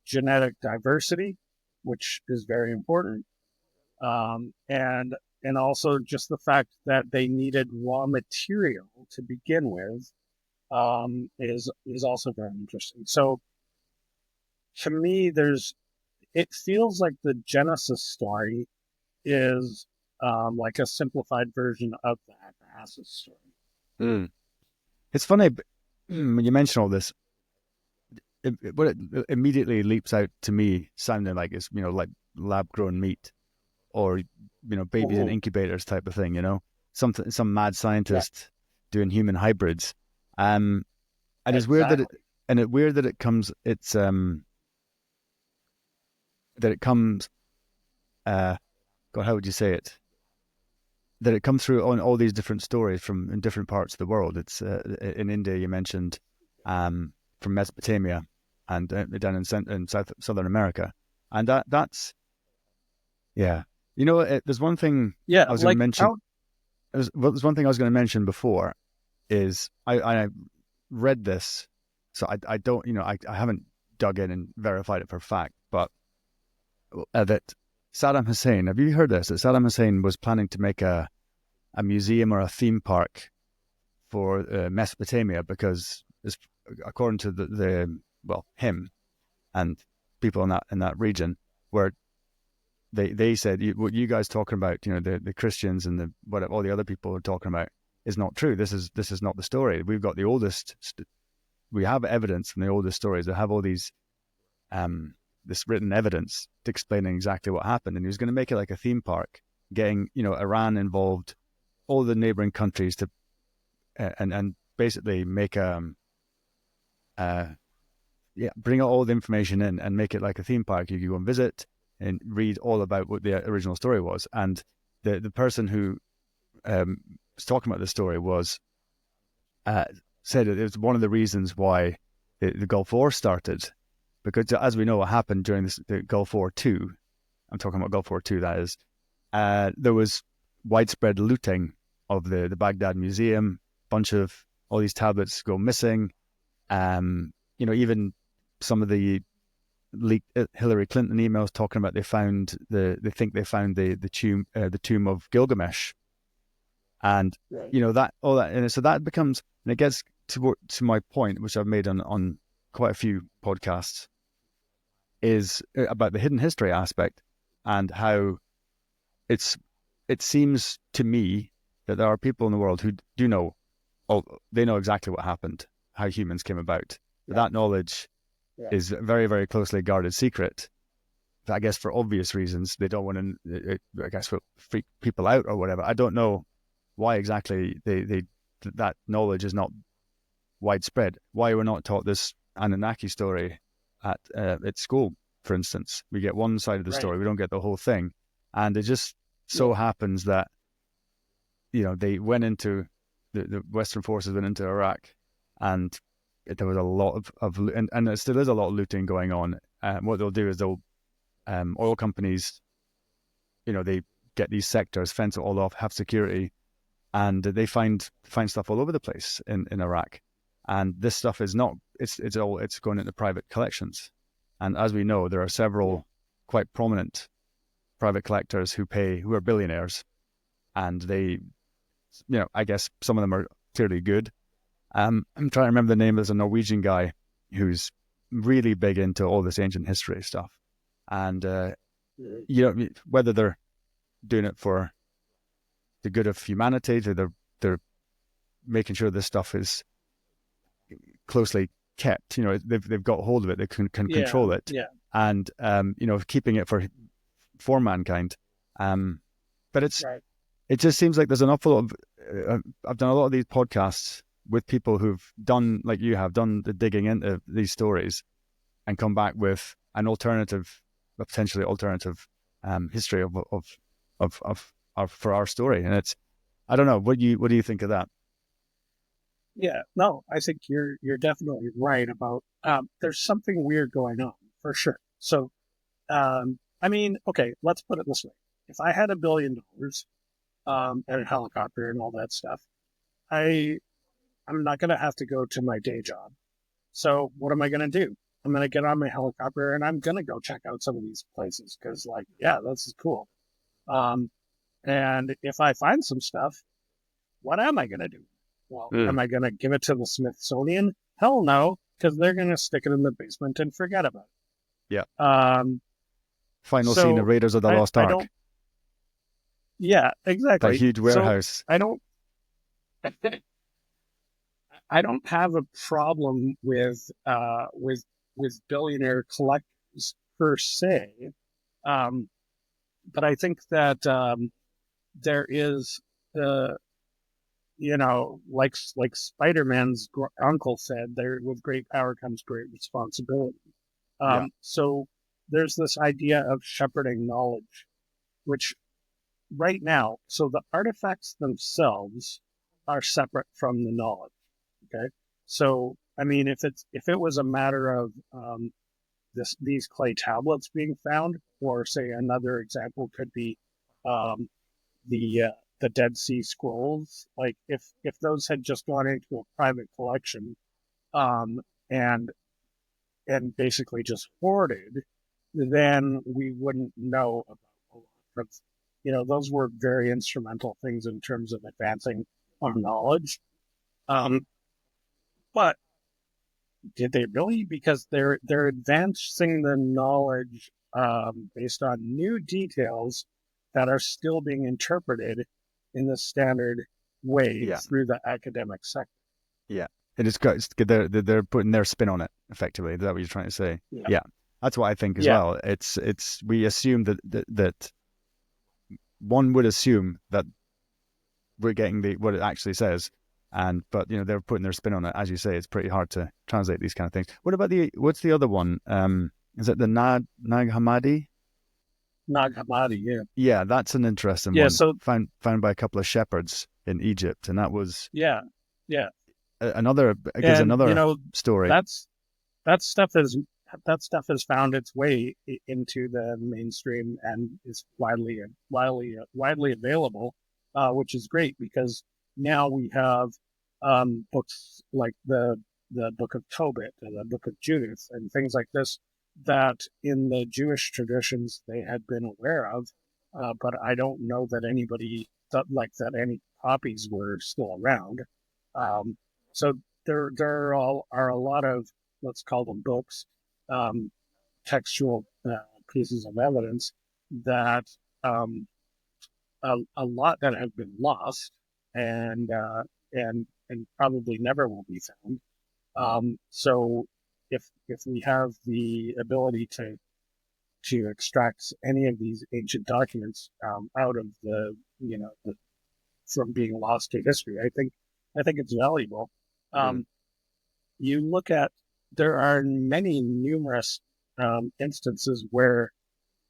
genetic diversity, which is very important, and also just the fact that they needed raw material to begin with is also very interesting. So to me, it feels like the Genesis story is like a simplified version of the Abraxas story. Mm. It's funny when you mention all this. What it immediately leaps out to me, sounding like it's like lab grown meat, or babies in incubators type of thing. Some mad Yeah, scientist doing human hybrids. And it's weird exactly. that it comes. It's that it comes. God, how would you say it? That it comes through on all these different stories from in different parts of the world. It's in India. You mentioned from Mesopotamia and down in Southern America, and that's yeah. There's one thing Yeah, I was going to like mention. out. There's one thing I was going to mention before is I read this, so I don't I haven't dug in and verified it for fact, but that Saddam Hussein. Have you heard this? That Saddam Hussein was planning to make a museum or a theme park for Mesopotamia because, according to him and people in that region, where they said what you guys talking about, the Christians and what all the other people are talking about is not true. This is not the story. We've got the oldest. We have evidence from the oldest stories that have all these this written evidence explaining exactly what happened, and he was going to make it like a theme park, getting Iran involved, all the neighboring countries to and basically make bring all the information in and make it like a theme park. You can go and visit and read all about what the original story was. And the person who was talking about the story was said that it was one of the reasons why the Gulf War started, because as we know what happened during the Gulf War II, I'm talking about Gulf War II, that is, there was widespread looting of the Baghdad Museum. Bunch of all these tablets go missing. Even some of the leaked Hillary Clinton emails talking about they think they found the tomb of Gilgamesh, and Right. that all that, and so that becomes, and it gets to my point, which I've made on quite a few podcasts, is about the hidden history aspect and how it seems to me that there are people in the world who do know, they know exactly what happened, how humans came about. But Yeah, that knowledge yeah, is very, very closely guarded secret. I guess for obvious reasons, they don't want to, I guess, freak people out or whatever. I don't know why exactly that knowledge is not widespread. Why we're not taught this Anunnaki story at school, for instance. We get one side of the right. story, we don't get the whole thing, and it just Yeah, so happens that they went into the Western forces went into Iraq, and there was a lot and there still is a lot of looting going on. What they'll do is they'll oil companies, they get these sectors, fence it all off, have security, and they find stuff all over the place in Iraq. And this stuff is not it's going into private collections. And as we know, there are yeah, several quite prominent private collectors who are billionaires, and they, I guess some of them are clearly good. I'm trying to remember the name. There's a Norwegian guy who's really big into all this ancient history stuff, and right. whether they're doing it for the good of humanity, they're making sure this stuff is closely kept. They've got hold of it. They can Yeah, control it, yeah, and keeping it for mankind. But it just seems like there's an awful lot of. I've done a lot of these podcasts with people who've done, like you have, done the digging into these stories and come back with an alternative, a potentially alternative history of for our story. And it's, I don't know, what do you think of that? Yeah, no, I think you're definitely right about there's something weird going on for sure. So, I mean, okay, let's put it this way: if I had $1 billion, and a helicopter and all that stuff, I'm not going to have to go to my day job. So, what am I going to do? I'm going to get on my helicopter and I'm going to go check out some of these places because, like, yeah, this is cool. Um, and if I find some stuff, what am I going to do? Well, am I going to give it to the Smithsonian? Hell no, because they're going to stick it in the basement and forget about Yeah. it. Final scene of Raiders of the Lost I Ark. don't. Yeah, That exactly. huge warehouse. So I don't. I don't have a problem with billionaire collectors per se, but I think that there is like Spider-Man's uncle said, there with great power comes great responsibility. So there's this idea of shepherding knowledge, which right now, so the artifacts themselves are separate from the knowledge. Okay, so I mean, if it was a matter of these clay tablets being found, or say another example could be um, the Dead Sea Scrolls. Like if those had just gone into a private collection, um, and basically just hoarded, then we wouldn't know about a lot of, those were very instrumental things in terms of advancing our knowledge. Um, but did they really? Because they're advancing the knowledge based on new details that are still being interpreted in the standard way through the academic sector. Yeah, they're putting their spin on it effectively. Is that what you're trying to say? Yeah, that's what I think as well. It's we assume that one would assume that we're getting what it actually says, but they're putting their spin on it. As you say, it's pretty hard to translate these kind of things. What about what's the other one? Is it the Nag Hammadi? Nag Hammadi, yeah. Yeah, that's an interesting one. So found by a couple of shepherds in Egypt, and that was another story. That stuff has found its way into the mainstream and is widely available, which is great because now we have books like the Book of Tobit and the Book of Judith and things like this that in the Jewish traditions they had been aware of, but I don't know that anybody that any copies were still around. So there are a lot of, let's call them books, textual pieces of evidence that a lot that have been lost and probably never will be found. So if we have the ability to extract any of these ancient documents out of from being lost to history, I think it's valuable. You look at, there are numerous instances where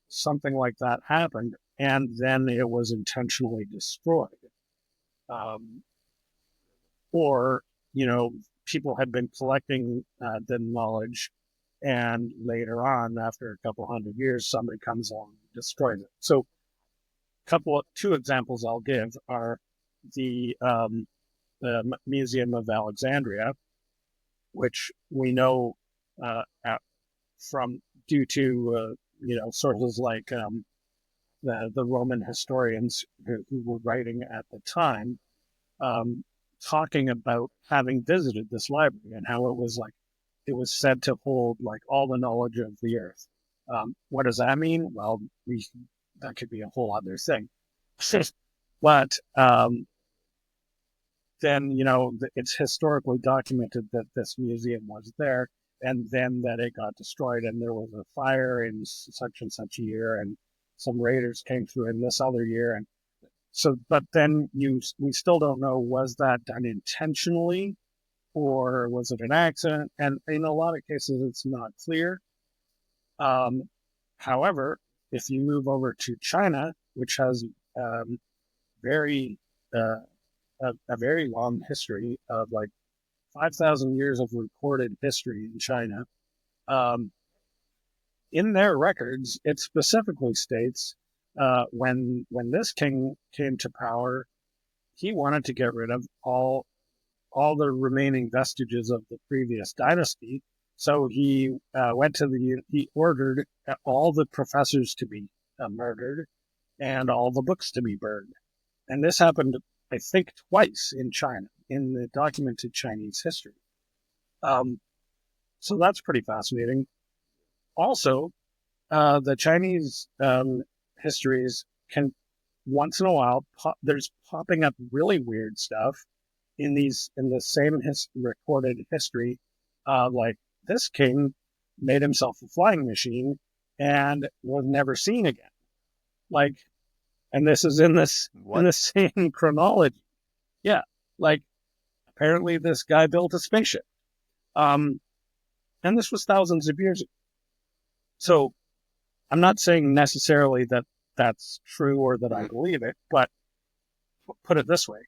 something like that happened and then it was intentionally destroyed. Or, people had been collecting the knowledge and later on, after a couple hundred years, somebody comes along and destroys it. So two examples I'll give are the Museum of Alexandria, which we know from due to sources like the Roman historians who were writing at the time, talking about having visited this library and how it was said to hold like all the knowledge of the earth. What does that mean? Well, that could be a whole other thing. But then, it's historically documented that this museum was there and then that it got destroyed and there was a fire in such and such a year and some raiders came through in this other year. And but then we still don't know, was that done intentionally or was it an accident? And in a lot of cases, it's not clear. However, if you move over to China, which has very uh, a very long history of like 5,000 years of recorded history in China, um, in their records, it specifically states when this king came to power, he wanted to get rid of all the remaining vestiges of the previous dynasty. So he he ordered all the professors to be murdered and all the books to be burned. And this happened, I think, twice in China in the documented Chinese history. Um, so that's pretty fascinating. Also, the Chinese histories can once in a while there's popping up really weird stuff in the same recorded history, like this king made himself a flying machine and was never seen again. Like, and this is in the same chronology. Yeah, like apparently this guy built a spaceship, and this was thousands of years ago. So I'm not saying necessarily that that's true or that I believe it, but put it this way: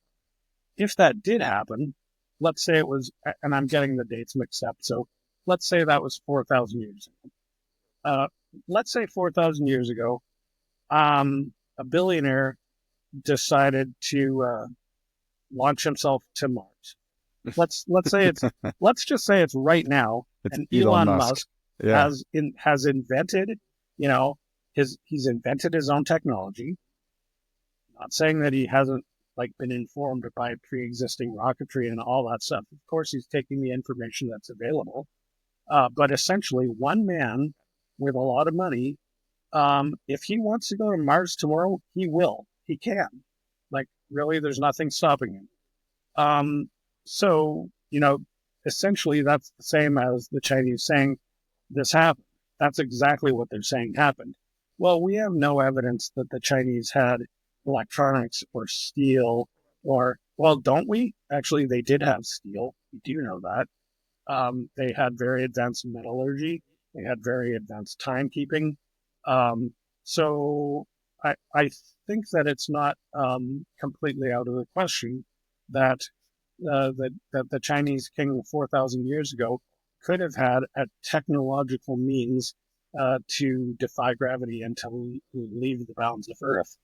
if that did happen, let's say it was, and I'm getting the dates mixed up, so let's say that was 4,000 years ago. Let's say 4,000 years ago, a billionaire decided to launch himself to Mars. Let's just say it's right now, it's and Elon Elon Musk. has invented, he's invented his own technology. Not saying that he hasn't like been informed by pre-existing rocketry and all that stuff. Of course, he's taking the information that's available. But essentially, one man with a lot of money, if he wants to go to Mars tomorrow, he will. He can. Like, really, there's nothing stopping him. So, essentially, that's the same as the Chinese saying this happened. That's exactly what they're saying happened. Well, we have no evidence that the Chinese had electronics or steel well, don't we? Actually, they did have steel. We do know that. They had very advanced metallurgy. They had very advanced timekeeping. So I think that it's not completely out of the question that that the Chinese king 4,000 years ago could have had a technological means to defy gravity and to leave the bounds of Earth.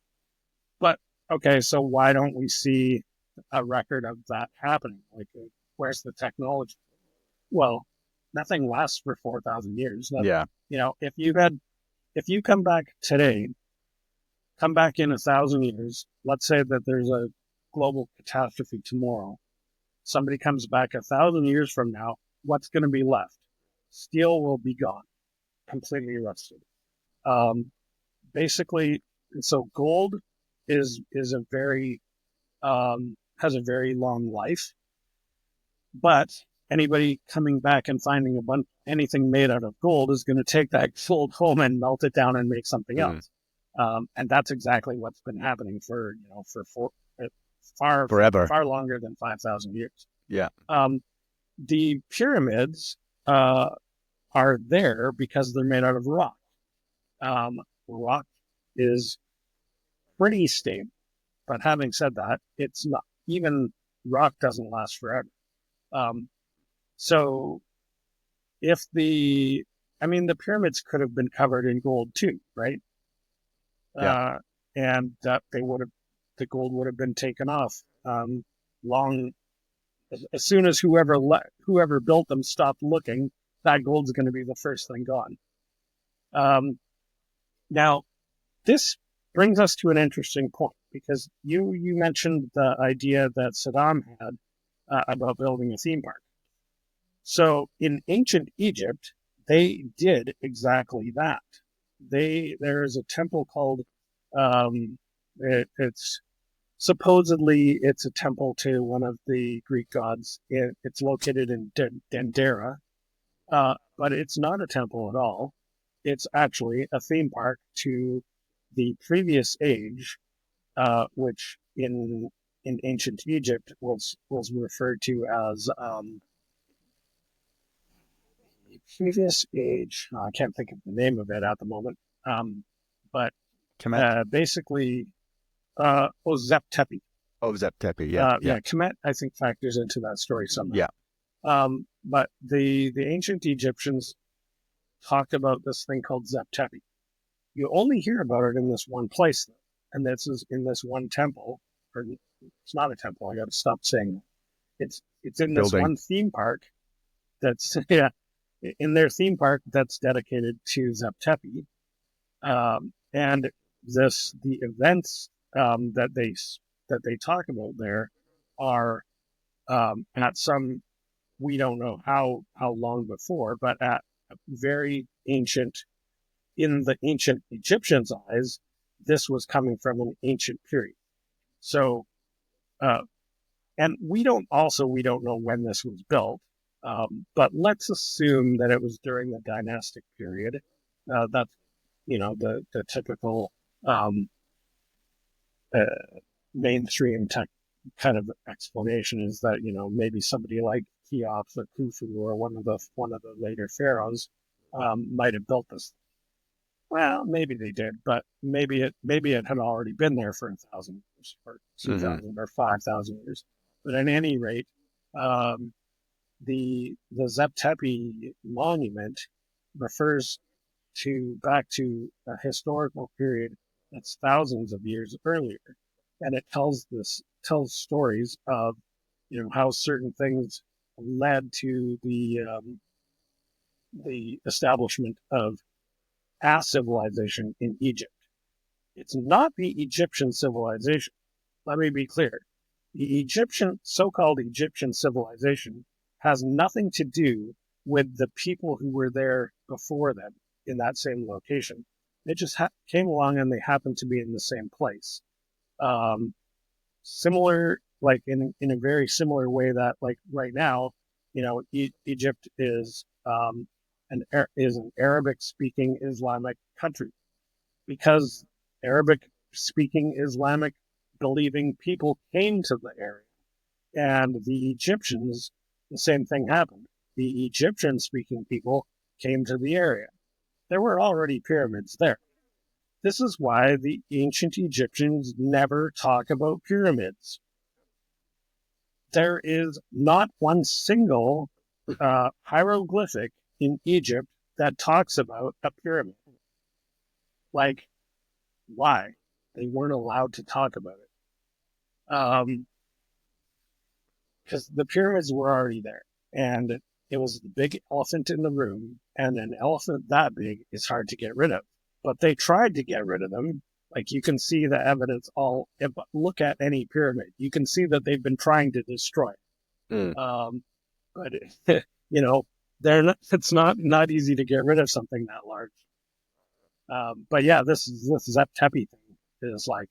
But okay, so why don't we see a record of that happening? Like, where's the technology? Well, nothing lasts for 4,000 years. Yeah. If you come back today, come back in 1,000 years, let's say that there's a global catastrophe tomorrow. Somebody comes back 1,000 years from now, what's going to be left? Steel will be gone, completely rusted. Basically, so gold is a very has a very long life, but anybody coming back and finding anything made out of gold is going to take that gold home and melt it down and make something else. And that's exactly what's been happening for forever, far longer than 5,000 years. Yeah. The pyramids are there because they're made out of rock. Rock is pretty stable, but having said that, it's not. Even rock doesn't last forever. So the pyramids could have been covered in gold too, right? Yeah. And that the gold would have been taken off long as soon as whoever built them stopped looking. That gold's going to be the first thing gone. Now, this brings us to an interesting point because you mentioned the idea that Saddam had about building a theme park. So in ancient Egypt, they did exactly that. There is a temple called it's supposedly it's a temple to one of the Greek gods. It's located in Dendera, but it's not a temple at all. It's actually a theme park to the previous age which in ancient Egypt was referred to as previous age. I can't think of the name of it at the moment, but Kemet. basically, Zep Tepi. Oh, Zep Tepi. Yeah, yeah, Kemet, I think, factors into that story somehow. yeah. But the ancient Egyptians talked about this thing called Zep Tepi. You only hear about it in this one place, though, and this is in this one temple. Or it's not a temple. I got to stop saying that. It's in this Building. one theme park. That's yeah, in their theme park that's dedicated to Zep Tepi. And the events that they talk about there are at some, we don't know how long before, but at very ancient, in the ancient Egyptians' eyes, this was coming from an ancient period. So, and we don't know when this was built, but let's assume that it was during the dynastic period. That's the typical mainstream tech kind of explanation is that maybe somebody like Cheops or Khufu or one of the later pharaohs might have built this. Well, maybe they did, but maybe it had already been there for 1,000 years or 2,000 or 5,000 years. But at any rate, the Zep Tepi monument refers back to a historical period that's thousands of years earlier, and it tells stories of how certain things led to the establishment of a civilization in Egypt. It's not the Egyptian civilization. Let me be clear. The so-called Egyptian civilization has nothing to do with the people who were there before them in that same location. They just came along and they happened to be in the same place. Similar, like in a very similar way that, like right now, Egypt is an Arabic-speaking Islamic country, because Arabic-speaking Islamic believing people came to the area, and the Egyptians, the same thing happened. The Egyptian-speaking people came to the area. There were already pyramids there. This is why the ancient Egyptians never talk about pyramids. There is not one single hieroglyphic in Egypt that talks about a pyramid. Like, why? They weren't allowed to talk about it. Because the pyramids were already there, and it was the big elephant in the room, and an elephant that big is hard to get rid of. But they tried to get rid of them. Like, you can see the evidence look at any pyramid. You can see that they've been trying to destroy it. But, it's not easy to get rid of something that large. But yeah, this Zep Tepi thing is like,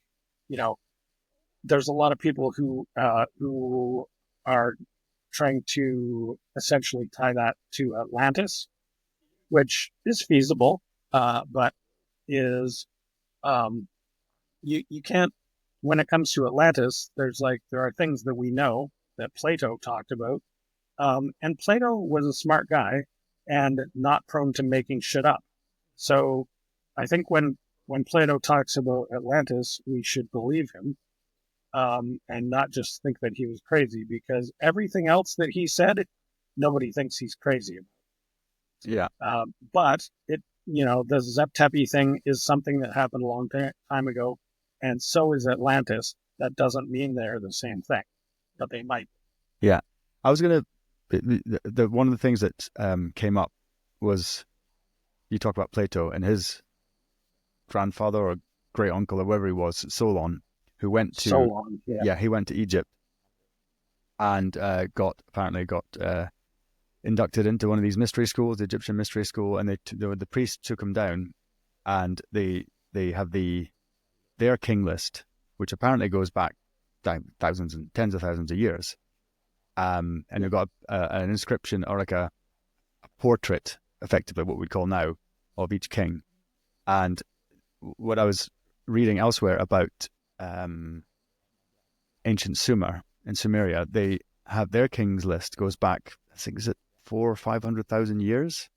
there's a lot of people who are trying to essentially tie that to Atlantis, which is feasible, but is you can't, when it comes to Atlantis, there are things that we know that Plato talked about, and Plato was a smart guy and not prone to making shit up. So I think when Plato talks about Atlantis, we should believe him, and not just think that he was crazy, because everything else that he said, nobody thinks he's crazy about. Yeah. But the Zep Tepi thing is something that happened a long time ago, and so is Atlantis. That doesn't mean they're the same thing, but they might. Yeah. I was going to, one of the things that came up was, you talk about Plato and his grandfather or great uncle or whoever he was, Solon, who went to Solon, he went to Egypt and got inducted into one of these mystery schools, the Egyptian mystery school, and the priests took him down, and they have their king list, which apparently goes back thousands and tens of thousands of years, and you've got an inscription, or like a portrait, effectively what we'd call now, of each king. And what I was reading elsewhere about ancient Sumer in Sumeria, they have their king's list goes back, I think, is it 400,000 or 500,000 years?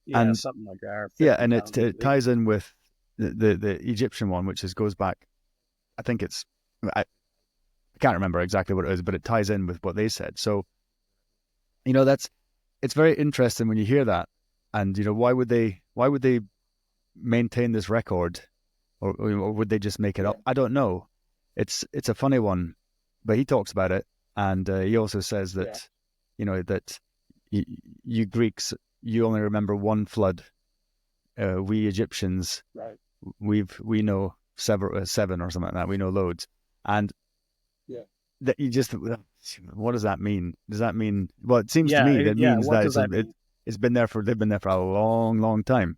Yeah, And something like that. Or yeah, and 50,000. it ties in with the Egyptian one, which goes back, I think I can't remember exactly what it is, but it ties in with what they said. So, it's very interesting when you hear that. And, why would they maintain this record, or would they just make it up? I don't know. It's a funny one, but he talks about it, and he also says that, that you Greeks, you only remember one flood. We Egyptians, Right. we know seven or something like that. We know loads, and that you just, what does that mean? Does that mean? Well, it seems to me that Yeah. means What that does that mean? they've been there for a long, long time,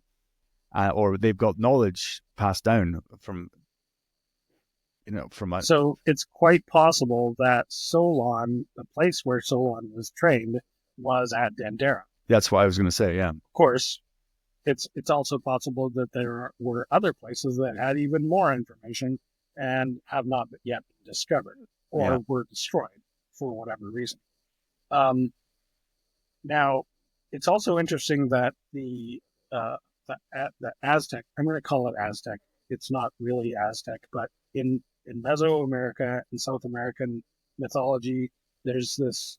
or they've got knowledge passed down from a. So it's quite possible that Solon, the place where Solon was trained, was at Dendera. That's what I was going to say. Yeah, Of course, it's also possible that there were other places that had even more information and have not yet been discovered or yeah. were destroyed for whatever reason. Um, Now, it's also interesting that the Aztec, I'm going to call it Aztec. It's not really Aztec, but in Mesoamerica and South American mythology, there's this.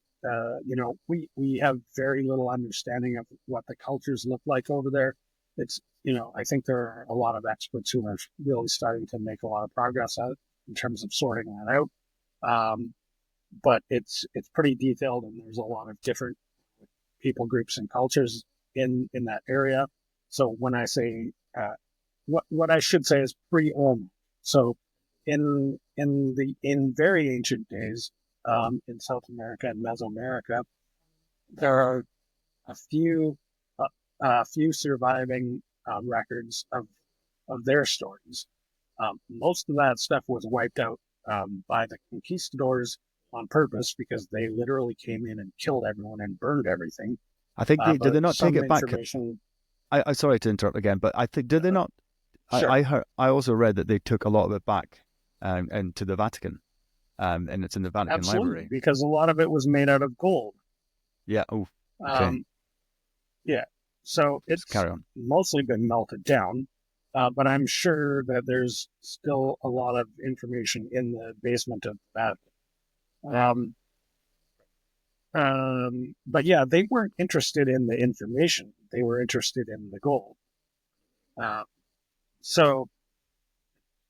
We have very little understanding of what the cultures look like over there. I think there are a lot of experts who are really starting to make a lot of progress in terms of sorting that out. But it's pretty detailed, and there's a lot of different people groups and cultures in that area. So when I say what I should say is pre-Olmec. So in very ancient days, in South America and Mesoamerica, there are a few surviving records of their stories. Most of that stuff was wiped out by the conquistadors on purpose because they literally came in and killed everyone and burned everything. I think did But they not take some it back? information. I sorry to interrupt again, but I think did they not? Sure. I also read that they took a lot of it back, and to the Vatican, and it's in the Vatican Absolutely, Library. because a lot of it was made out of gold. Yeah. Oh, okay. Yeah. So Just it's carry on. mostly been melted down, but I'm sure that there's still a lot of information in the basement of the Vatican. But yeah, they weren't interested in the information. They were interested in the gold. Uh, so,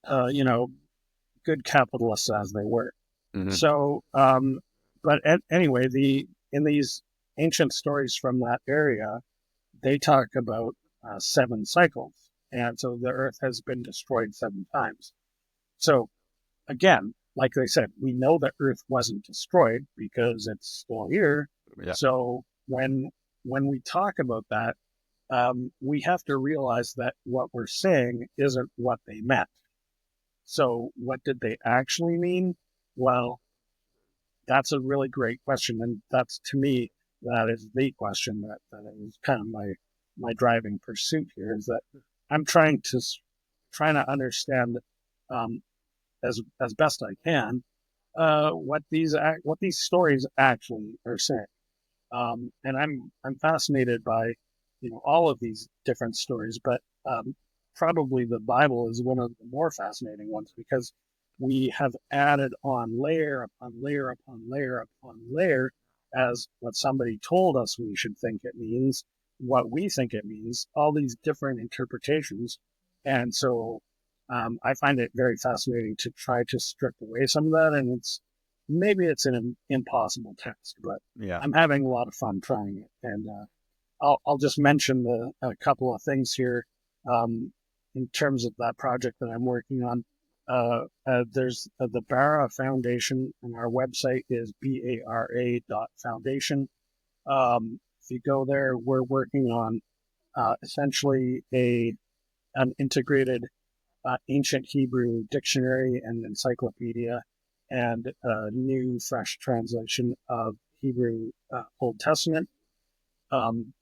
good capitalists as they were. Mm-hmm. So, but anyway, in these ancient stories from that area, they talk about 7 cycles. And so the earth has been destroyed 7 times. So again, like they said, we know the earth wasn't destroyed because it's still here. Yeah. So when we talk about that, we have to realize that what we're saying isn't what they meant. So what did they actually mean? Well, that's a really great question. And that's, to me, that is the question that is kind of my driving pursuit here, is that I'm trying to understand as best I can what these stories actually are saying. And I'm fascinated by all of these different stories, but probably the Bible is one of the more fascinating ones because we have added on layer upon layer upon layer upon layer as what somebody told us we should think it means, what we think it means, all these different interpretations. And so I find it very fascinating to try to strip away some of that. And maybe it's an impossible task, but Yeah. I'm having a lot of fun trying it. And I'll just mention a couple of things here in terms of that project that I'm working on. There's the Bara Foundation, and our website is bara.foundation. If you go there, we're working on essentially an integrated ancient Hebrew dictionary and encyclopedia, and a new, fresh translation of Hebrew Old Testament. And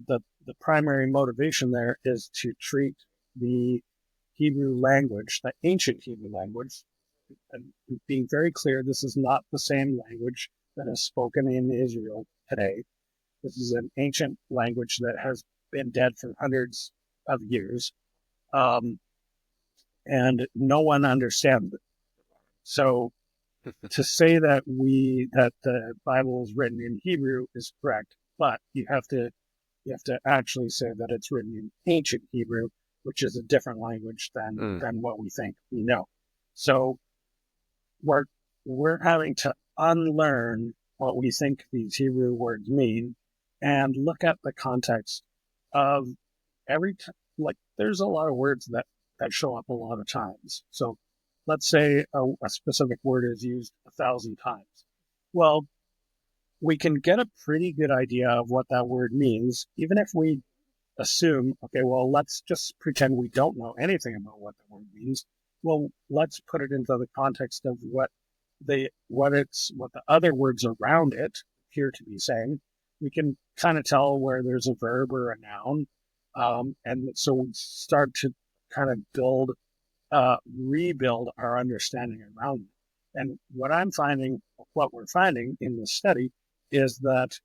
the primary motivation there is to treat the Hebrew language, the ancient Hebrew language, and being very clear, this is not the same language that is spoken in Israel today. This is an ancient language that has been dead for hundreds of years, um, and no one understands it. So to say that the Bible is written in Hebrew is correct, but you have to actually say that it's written in ancient Hebrew, which is a different language than what we think we know. So we're having to unlearn what we think these Hebrew words mean and look at the context of like there's a lot of words that show up a lot of times. So let's say a specific word is used 1,000 times. Well, we can get a pretty good idea of what that word means, even if we assume, okay, well, let's just pretend we don't know anything about what the word means. Well, let's put it into the context of what the other words around it appear to be saying. We can kind of tell where there's a verb or a noun, and so we start to kind of rebuild our understanding around it. And what we're finding in this study is that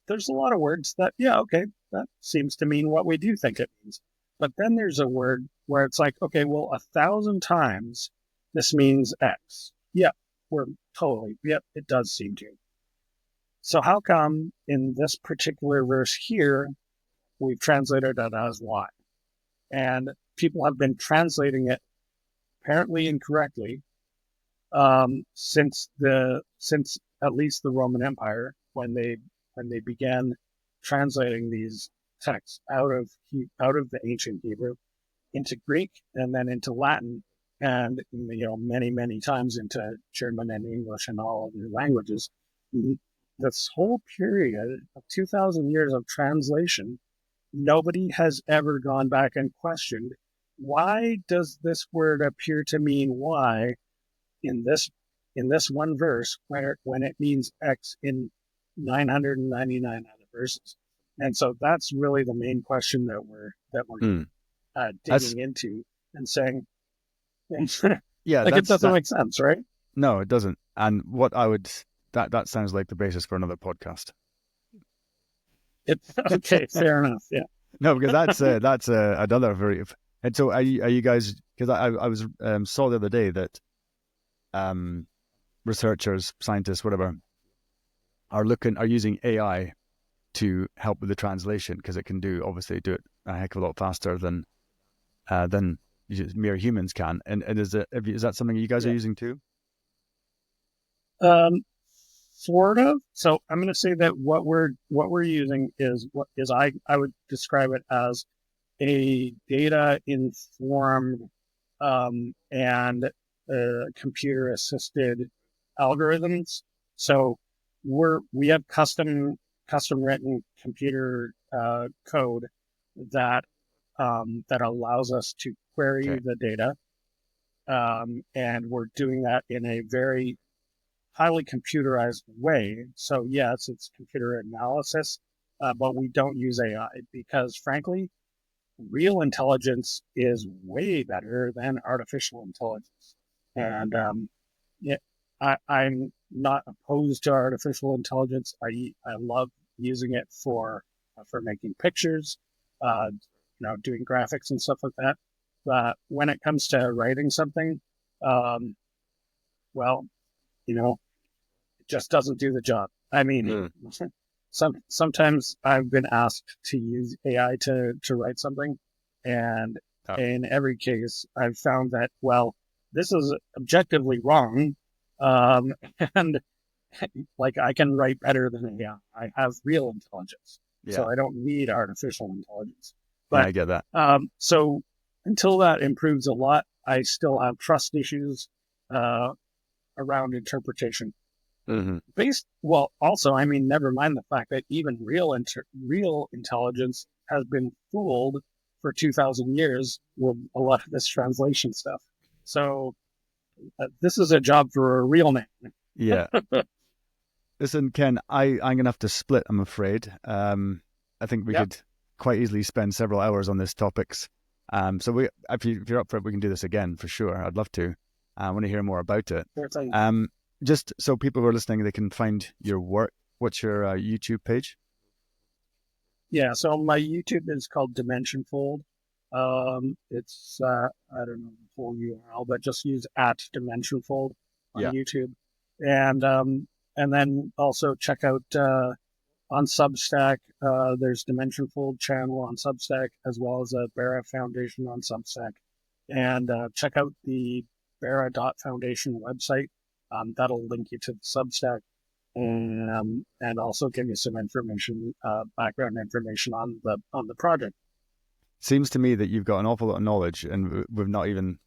there's a lot of words that, yeah, okay, that seems to mean what we do think it means. But then there's a word where it's like, okay, well, 1,000 times this means X. Yep, it does seem to. So how come in this particular verse here, we've translated it as Y? And people have been translating it apparently incorrectly since at least the Roman Empire, when they began translating these texts out of the ancient Hebrew into Greek and then into Latin, and many times into German and English and all other languages. This whole period of 2,000 years of translation, nobody has ever gone back and questioned, why does this word appear to mean Y in this one verse when it means X in 999 other verses? And so that's really the main question that we're digging into and saying, yeah, like, it doesn't make sense, right? No, it doesn't. And that sounds like the basis for another podcast. Okay, fair enough. Yeah. No, because that's another very. And so are you guys? Because I was saw the other day that researchers, scientists, whatever, are using AI to help with the translation, because it can obviously do it a heck of a lot faster than mere humans can. And is that something you guys are using too? Sort of. So I'm going to say that what we're using is I would describe it as a data informed and computer assisted algorithms. So we have custom written computer code that allows us to query the data, and we're doing that in a very highly computerized way. So yes, it's computer analysis, but we don't use AI because, frankly, real intelligence is way better than artificial intelligence. And I'm not opposed to artificial intelligence. I love using it for making pictures, doing graphics and stuff like that. But when it comes to writing something, well, it just doesn't do the job. I mean, sometimes I've been asked to use AI to write something, and in every case, I've found that, well, this is objectively wrong, and like, I can write better than AI. I have real intelligence, so I don't need artificial intelligence. But I get that. So until that improves a lot, I still have trust issues around interpretation. Also, I mean, never mind the fact that even real intelligence has been fooled for 2,000 years with a lot of this translation stuff. So this is a job for a real man. Yeah. Listen, Ken, I'm going to have to split, I'm afraid. I think we could quite easily spend several hours on this topics. So if you're up for it, we can do this again for sure. I'd love to. I want to hear more about it. Sure thing. Just so people who are listening, they can find your work. What's your YouTube page? Yeah, so my YouTube is called Dimension Fold. It's I don't know the full URL, but just use @Dimension Fold on Yeah. YouTube, and then also check out on Substack. There's Dimension Fold channel on Substack, as well as a Barra Foundation on Substack, and check out the Barra.Foundation website. That'll link you to the Substack. And also give you some information, background information on the project. Seems to me that you've got an awful lot of knowledge, and we've not even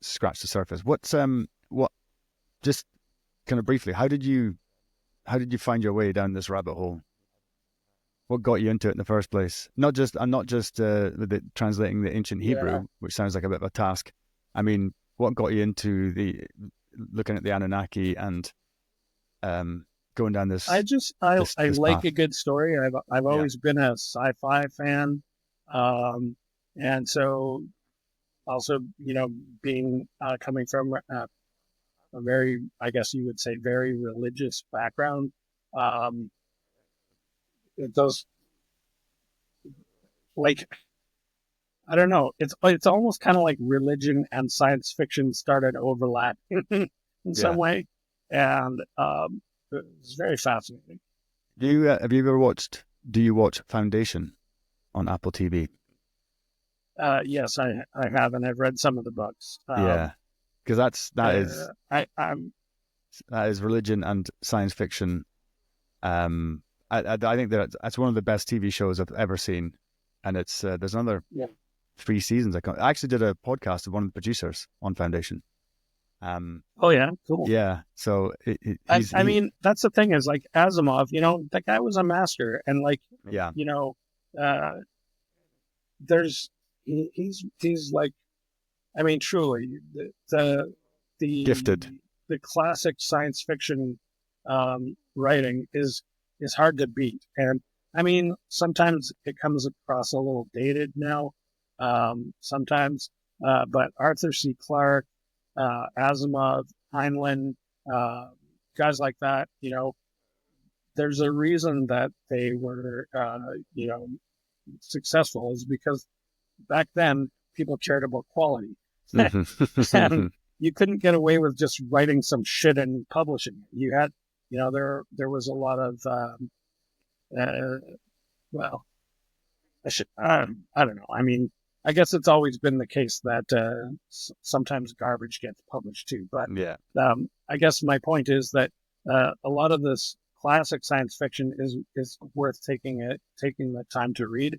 scratched the surface. What? Just kind of briefly, how did you find your way down this rabbit hole? What got you into it in the first place? I'm not just with translating the ancient Hebrew, which sounds like a bit of a task. I mean, what got you into looking at the Anunnaki and going down this? I like path. a good story. I've always been a sci-fi fan, and so also being coming from a very, I guess you would say, very religious background. Those, like, I don't know. It's almost kind of like religion and science fiction started overlapping in some way, and it's very fascinating. Do you watch Foundation on Apple TV? Yes, I have, and I've read some of the books. Because that is religion and science fiction. I think that's one of the best TV shows I've ever seen, and it's there's another 3 seasons. I actually did a podcast with one of the producers on Foundation. Oh yeah, cool. Yeah, so I mean, that's the thing is, like, Asimov, that guy was a master, and like, there's he's like, I mean, truly the gifted. The classic science fiction writing is hard to beat, and I mean, sometimes it comes across a little dated now, sometimes, but Arthur C. Clarke, Asimov, Heinlein, guys like that, there's a reason that they were, successful, is because back then people cared about quality. And you couldn't get away with just writing some shit and publishing it. You had, there was a lot of, well, I don't know. I mean, I guess it's always been the case that sometimes garbage gets published too. But I guess my point is that a lot of this classic science fiction is worth taking the time to read.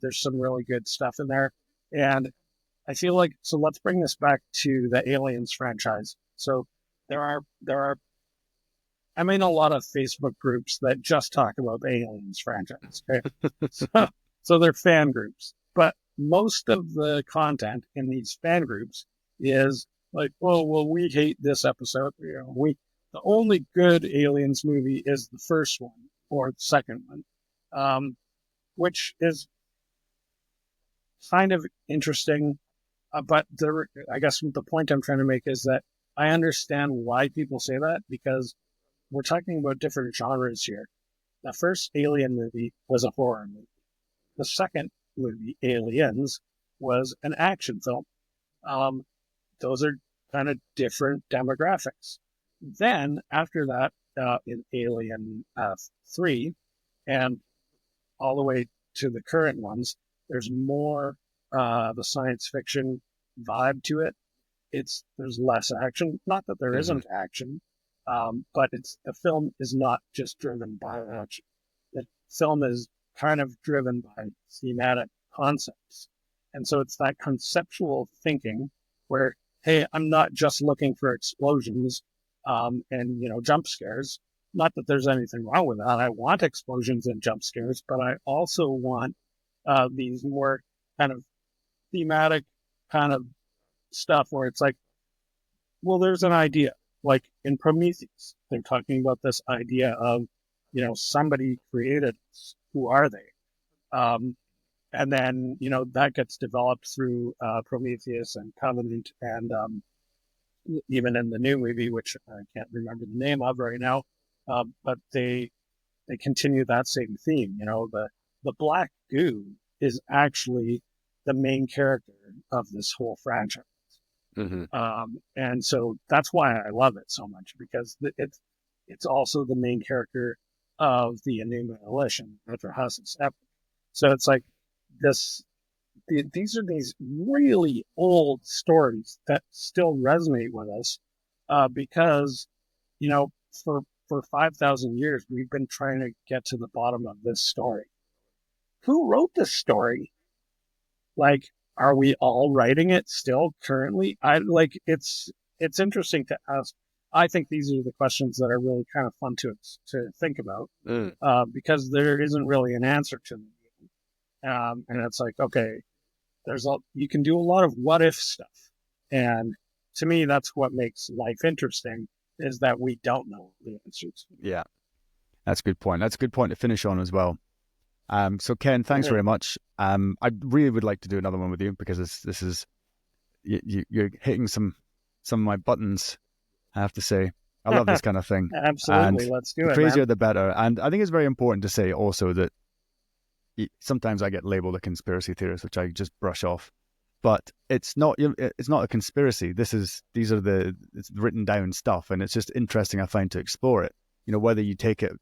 There's some really good stuff in there, and I feel like, so let's bring this back to the Aliens franchise. So there are I'm in a lot of Facebook groups that just talk about the Aliens franchise. Okay? So they're fan groups, but most of the content in these fan groups is like, well, we hate this episode. The only good Aliens movie is the first one or the second one, which is kind of interesting. But I guess the point I'm trying to make is that I understand why people say that, because we're talking about different genres here. The first Alien movie was a horror movie. The second movie, Aliens, was an action film. Those are kind of different demographics. Then, after that, in Alien 3, and all the way to the current ones, there's more the science fiction vibe to it. There's less action. Not that there isn't action, but the film is not just driven by action. The film is kind of driven by thematic concepts. And so it's that conceptual thinking where, hey, I'm not just looking for explosions and jump scares. Not that there's anything wrong with that. I want explosions and jump scares, but I also want these more kind of thematic kind of stuff where it's like, well, there's an idea. Like in Prometheus, they're talking about this idea of, somebody created us. Who are they? and then that gets developed through Prometheus and Covenant, and even in the new movie, which I can't remember the name of right now, but they continue that same theme. The black goo is actually the main character of this whole franchise. Hmm. And so that's why I love it so much, because it's also the main character of the Enuma Elish, Arthur Hass's epic. So it's like these are these really old stories that still resonate with us, because for 5,000 years we've been trying to get to the bottom of this story. Who wrote this story? Like, are we all writing it still currently? It's interesting to ask. I think these are the questions that are really kind of fun to think about, because there isn't really an answer to them. And it's like, okay, you can do a lot of what if stuff, and to me, that's what makes life interesting, is that we don't know the answers. Yeah, that's a good point. That's a good point to finish on as well. So Ken, thanks very much. I really would like to do another one with you, because this is you're hitting some of my buttons, I have to say. I love this kind of thing. Absolutely, And let's do the it, crazier man. the better. And I think it's very important to say also that sometimes I get labeled a conspiracy theorist, which I just brush off. But it's not a conspiracy. It's written down stuff, and it's just interesting, I find, to explore it. Whether you take it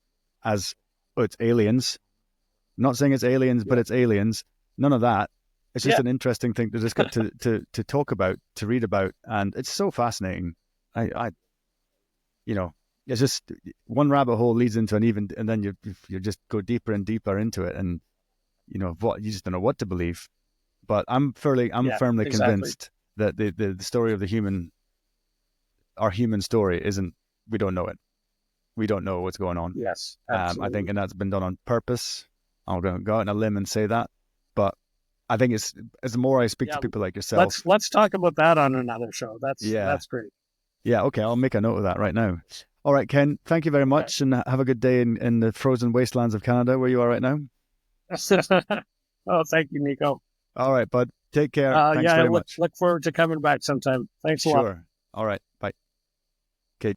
as, oh, it's aliens. I'm not saying it's aliens, but it's aliens. None of that. It's just an interesting thing to just get to talk about, to read about, and it's so fascinating. It's just one rabbit hole leads into and then you just go deeper and deeper into it, and you just don't know what to believe. But I'm firmly Exactly. convinced that the story of our human story isn't. We don't know it. We don't know what's going on. Yes, I absolutely. think, and that's been done on purpose. I'm going to go out on a limb and say that, but I think as the more I speak to people like yourself, let's talk about that on another show. That's great. Yeah, okay, I'll make a note of that right now. All right, Ken, thank you very much, and have a good day in the frozen wastelands of Canada, where you are right now. Oh, thank you, Nico. All right, bud. Take care. Thanks I very much. look forward to coming back sometime. Thanks a lot. Sure. All right. Bye. Okay.